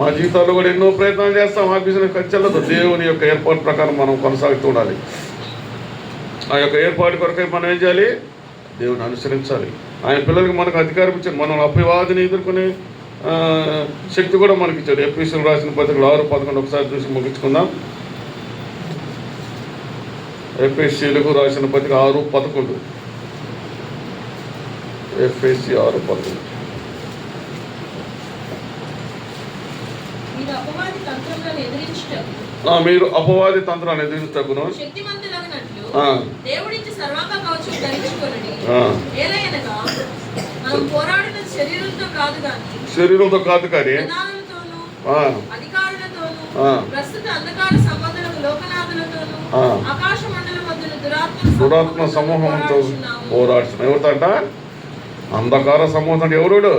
మా జీవితాల్లో కూడా ఎన్నో ప్రయత్నాలు చేస్తాం, ఆఫీసులో చెల్లదు. దేవుని యొక్క ఏర్పాటు ప్రకారం మనం కొనసాగుతూ ఉండాలి. ఆ యొక్క ఏర్పాటు కొరకై మనం ఏం చేయాలి? దేవుని అనుసరించాలి. ఆయన పిల్లలకి మనకు అధికారం ఇచ్చాడు. మనం అపవాదిని ఎదుర్కొనే శక్తి కూడా మనకి ఇచ్చాడు. ఎఫెసీయులకు రాసిన పత్రికలు 6:11 ఒకసారి చూసి ముగించుకుందాం. ఎఫెసీయులకు రాసిన పత్రిక 6:11. ఎఫెసీ 6:11. మీరు అపవాది తంత్రాన్ని ఎదిరించటకును శరీరంతో కాదు కానీ దురాత్మ సమూహంతో పోరాడుతున్నాం. ఎవరితంట? అంధకార సమూహం అంటే ఎవరుడు?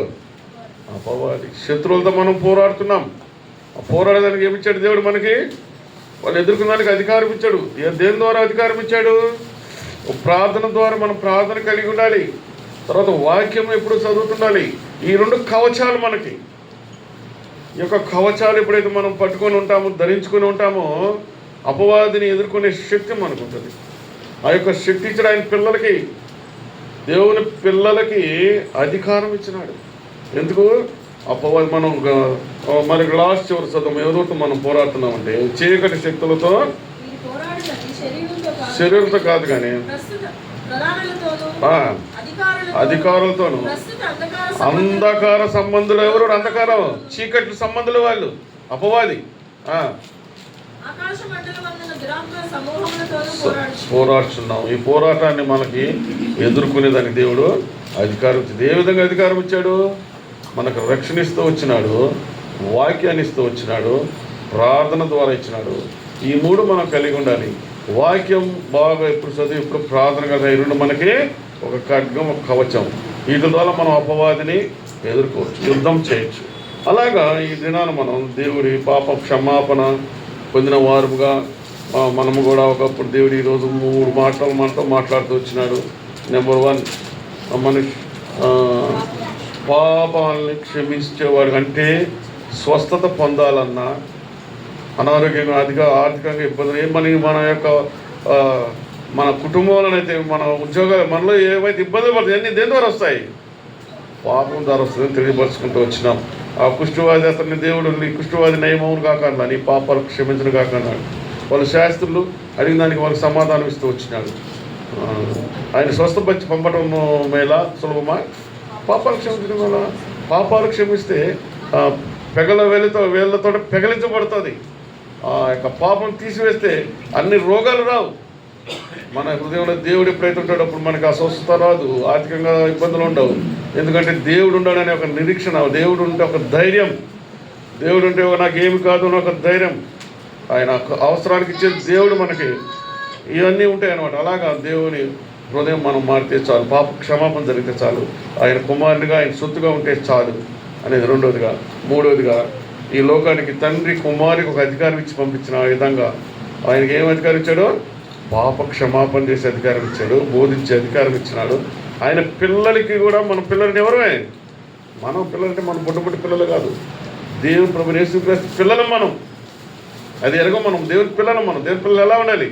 అపవాది. శత్రువులతో మనం పోరాడుతున్నాం. ఆ పోరాడడానికి ఏమిచ్చాడు దేవుడు మనకి? వాళ్ళు ఎదుర్కొనడానికి అధికారం ఇచ్చాడు. దేని ద్వారా అధికారం ఇచ్చాడు? ప్రార్థన ద్వారా మనం ప్రార్థన కలిగి ఉండాలి. తర్వాత వాక్యం ఎప్పుడు చదువుతుండాలి. ఈ 2 కవచాలు మనకి. ఈ యొక్క కవచాలు ఎప్పుడైతే మనం పట్టుకొని ఉంటామో, ధరించుకొని ఉంటామో, అపవాదిని ఎదుర్కొనే శక్తి మనకు ఉంటుంది. ఆ యొక్క శక్తి ఇచ్చిన ఆయన పిల్లలకి, దేవుని పిల్లలకి అధికారం ఇచ్చినాడు. ఎందుకు? అపవాది మనం మనకి లాస్ట్ చివరి చదువు ఎవరితో మనం పోరాడుతున్నామంటే చీకటి శక్తులతో, శరీరంతో కాదు కానీ అధికారులతోనూ. అంధకార సంబంధులు. ఎవరు? అంధకారం, చీకటి సంబంధులు వాళ్ళు, అపవాది. పోరాడుతున్నాం. ఈ పోరాటాన్ని మనకి ఎదుర్కొనేదానికి దేవుడు అధికారం ఇచ్చింది. ఏ విధంగా అధికారం ఇచ్చాడు? మనకు రక్షణ ఇస్తూ వచ్చినాడు, వాక్యాన్ని ఇస్తూ వచ్చినాడు, ప్రార్థన ద్వారా ఇచ్చినాడు. ఈ 3 మనం కలిగి ఉండాలి. వాక్యం బాగా ఎప్పుడు చదివి ఇప్పుడు ప్రార్థన కదా, ఈ 2 మనకి ఒక ఖడ్గం, ఒక కవచం. వీటి ద్వారా మనం అపవాదిని ఎదుర్కోవచ్చు, యుద్ధం చేయొచ్చు. అలాగా ఈ దినాన మనం దేవుడి పాప క్షమాపణ పొందిన వారుగా మనము కూడా ఒకప్పుడు దేవుడు ఈరోజు 3 మాటలు మనతో మాట్లాడుతూ వచ్చినాడు. నెంబర్ 1, మనిషి పాపాలని క్షమించేవాడు. అంటే స్వస్థత పొందాలన్నా, అనారోగ్యంగా ఆర్థికంగా ఇబ్బందులు మన యొక్క మన కుటుంబంలోనైతే, మన ఉద్యోగాలు, మనలో ఏవైతే ఇబ్బందులు పడుతుంది అన్నీ దేని ద్వారా వస్తాయి? పాపం ద్వారా వస్తుందని తెలియపరుచుకుంటూ వచ్చినాం. ఆ కుష్ఠవాది అతన్ని దేవుడు నీ కుష్ఠవాది నయమవును కాకుండా, నీ పాపాలు క్షమించను కాకుండా, వాళ్ళు శాస్త్రులు అడిగిన దానికి వాళ్ళకి సమాధానం ఇస్తూ వచ్చినాడు. ఆయన స్వస్థపరిచి పంపడం మేళ సులభమా? పాపాలు క్షమించడం వల్ల. పాపాలు క్షమిస్తే వేళ్ళతో పెగలించబడుతుంది. ఆ యొక్క పాపం తీసివేస్తే అన్ని రోగాలు రావు. మన హృదయంలో దేవుడు ఎప్పుడైతే ఉంటాడో అప్పుడు మనకి అస్వస్థత రాదు, ఆర్థికంగా ఇబ్బందులు ఉండవు. ఎందుకంటే దేవుడు ఉన్నాడనే ఒక నిరీక్షణ, దేవుడు ఉంటే ఒక ధైర్యం, దేవుడు ఉంటే నాకేమి కాదు అని ఒక ధైర్యం, ఆయన అవసరానికి ఇచ్చే దేవుడు మనకి ఇవన్నీ ఉంటాయి అన్నమాట. అలాగా దేవుని హృదయం మనం మారితే చాలు, పాప క్షమాపణ జరిగితే చాలు, ఆయన కుమారునిగా ఆయన సొత్తుగా ఉంటే చాలు అనేది 2వదిగా. 3వదిగా ఈ లోకానికి తండ్రి కుమారికి ఒక అధికారం ఇచ్చి పంపించిన ఆ విధంగా ఆయనకి ఏం అధికారం ఇచ్చాడు? పాప క్షమాపణ చేసే అధికారం ఇచ్చాడు, బోధించే అధికారం ఇచ్చినాడు. ఆయన పిల్లలకి కూడా, మన పిల్లలకి ఎవరమే? మనం పిల్లలంటే మన పుట్టపుట్టి పిల్లలు కాదు, దేవుని ప్రభువు యేసుక్రీస్తు పిల్లలు మనం. అది ఎరగం, మనం దేవుని పిల్లలు. మనం దేవుని పిల్లలు ఎలా ఉండాలి?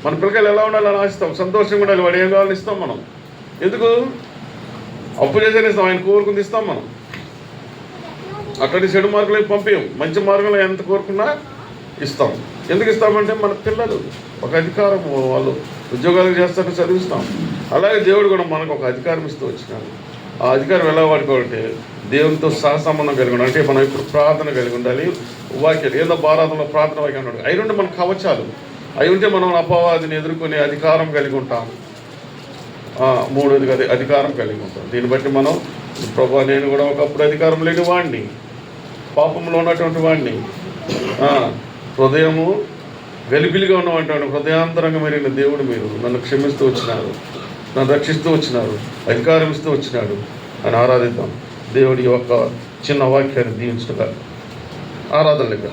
మన పిల్లకాయలు ఎలా ఉండాలని ఆశిస్తాం, సంతోషంగా ఉండాలి. వాడు ఏం కావాలని ఇస్తాం మనం. ఎందుకు? అప్పు చేసేది ఇస్తాం, ఆయన కోరుకుంది ఇస్తాం మనం. అట్లాంటి చెడు మార్గంలో పంపించాం, మంచి మార్గంలో ఎంత కోరుకున్నా ఇస్తాం. ఎందుకు ఇస్తామంటే మన పిల్లలు ఒక అధికారం, వాళ్ళు ఉద్యోగాలు చేస్తారని చదివిస్తాం. అలాగే దేవుడు కూడా మనకు ఒక అధికారం ఇస్తూ వచ్చినాడు. ఆ అధికారం ఎలా వాడుకోవాలంటే దేవునితో సహసంబంధం కలిగి ఉండాలి. అంటే మనం ఇప్పుడు ప్రార్థన కలిగి ఉండాలి. వాక్యాలు ఏదో భారతంలో ప్రార్థన వాక్యం ఉండాలి. అవి ఉంటే మన కవచాలు. అవి ఉంటే మనం అపవాదిని ఎదుర్కొనే అధికారం కలిగి ఉంటాం. మూడోది అధికారం కలిగి ఉంటాం. దీన్ని బట్టి మనం, ప్రభా నేను కూడా ఒకప్పుడు అధికారం లేని వాడిని, పాపంలో ఉన్నటువంటి వాడిని, హృదయము గలిబిలిగా ఉన్నటువంటి హృదయాంతరంగా మెరిగిన దేవుడు మీరు నన్ను క్షమిస్తూ వచ్చినారు, నన్ను రక్షిస్తూ వచ్చినారు, అధికారం ఇస్తూ వచ్చినాడు అని ఆరాధిద్దాం. దేవుడి యొక్క చిన్న వాక్యాన్ని దీవించగా ఆరాధన లెక్క.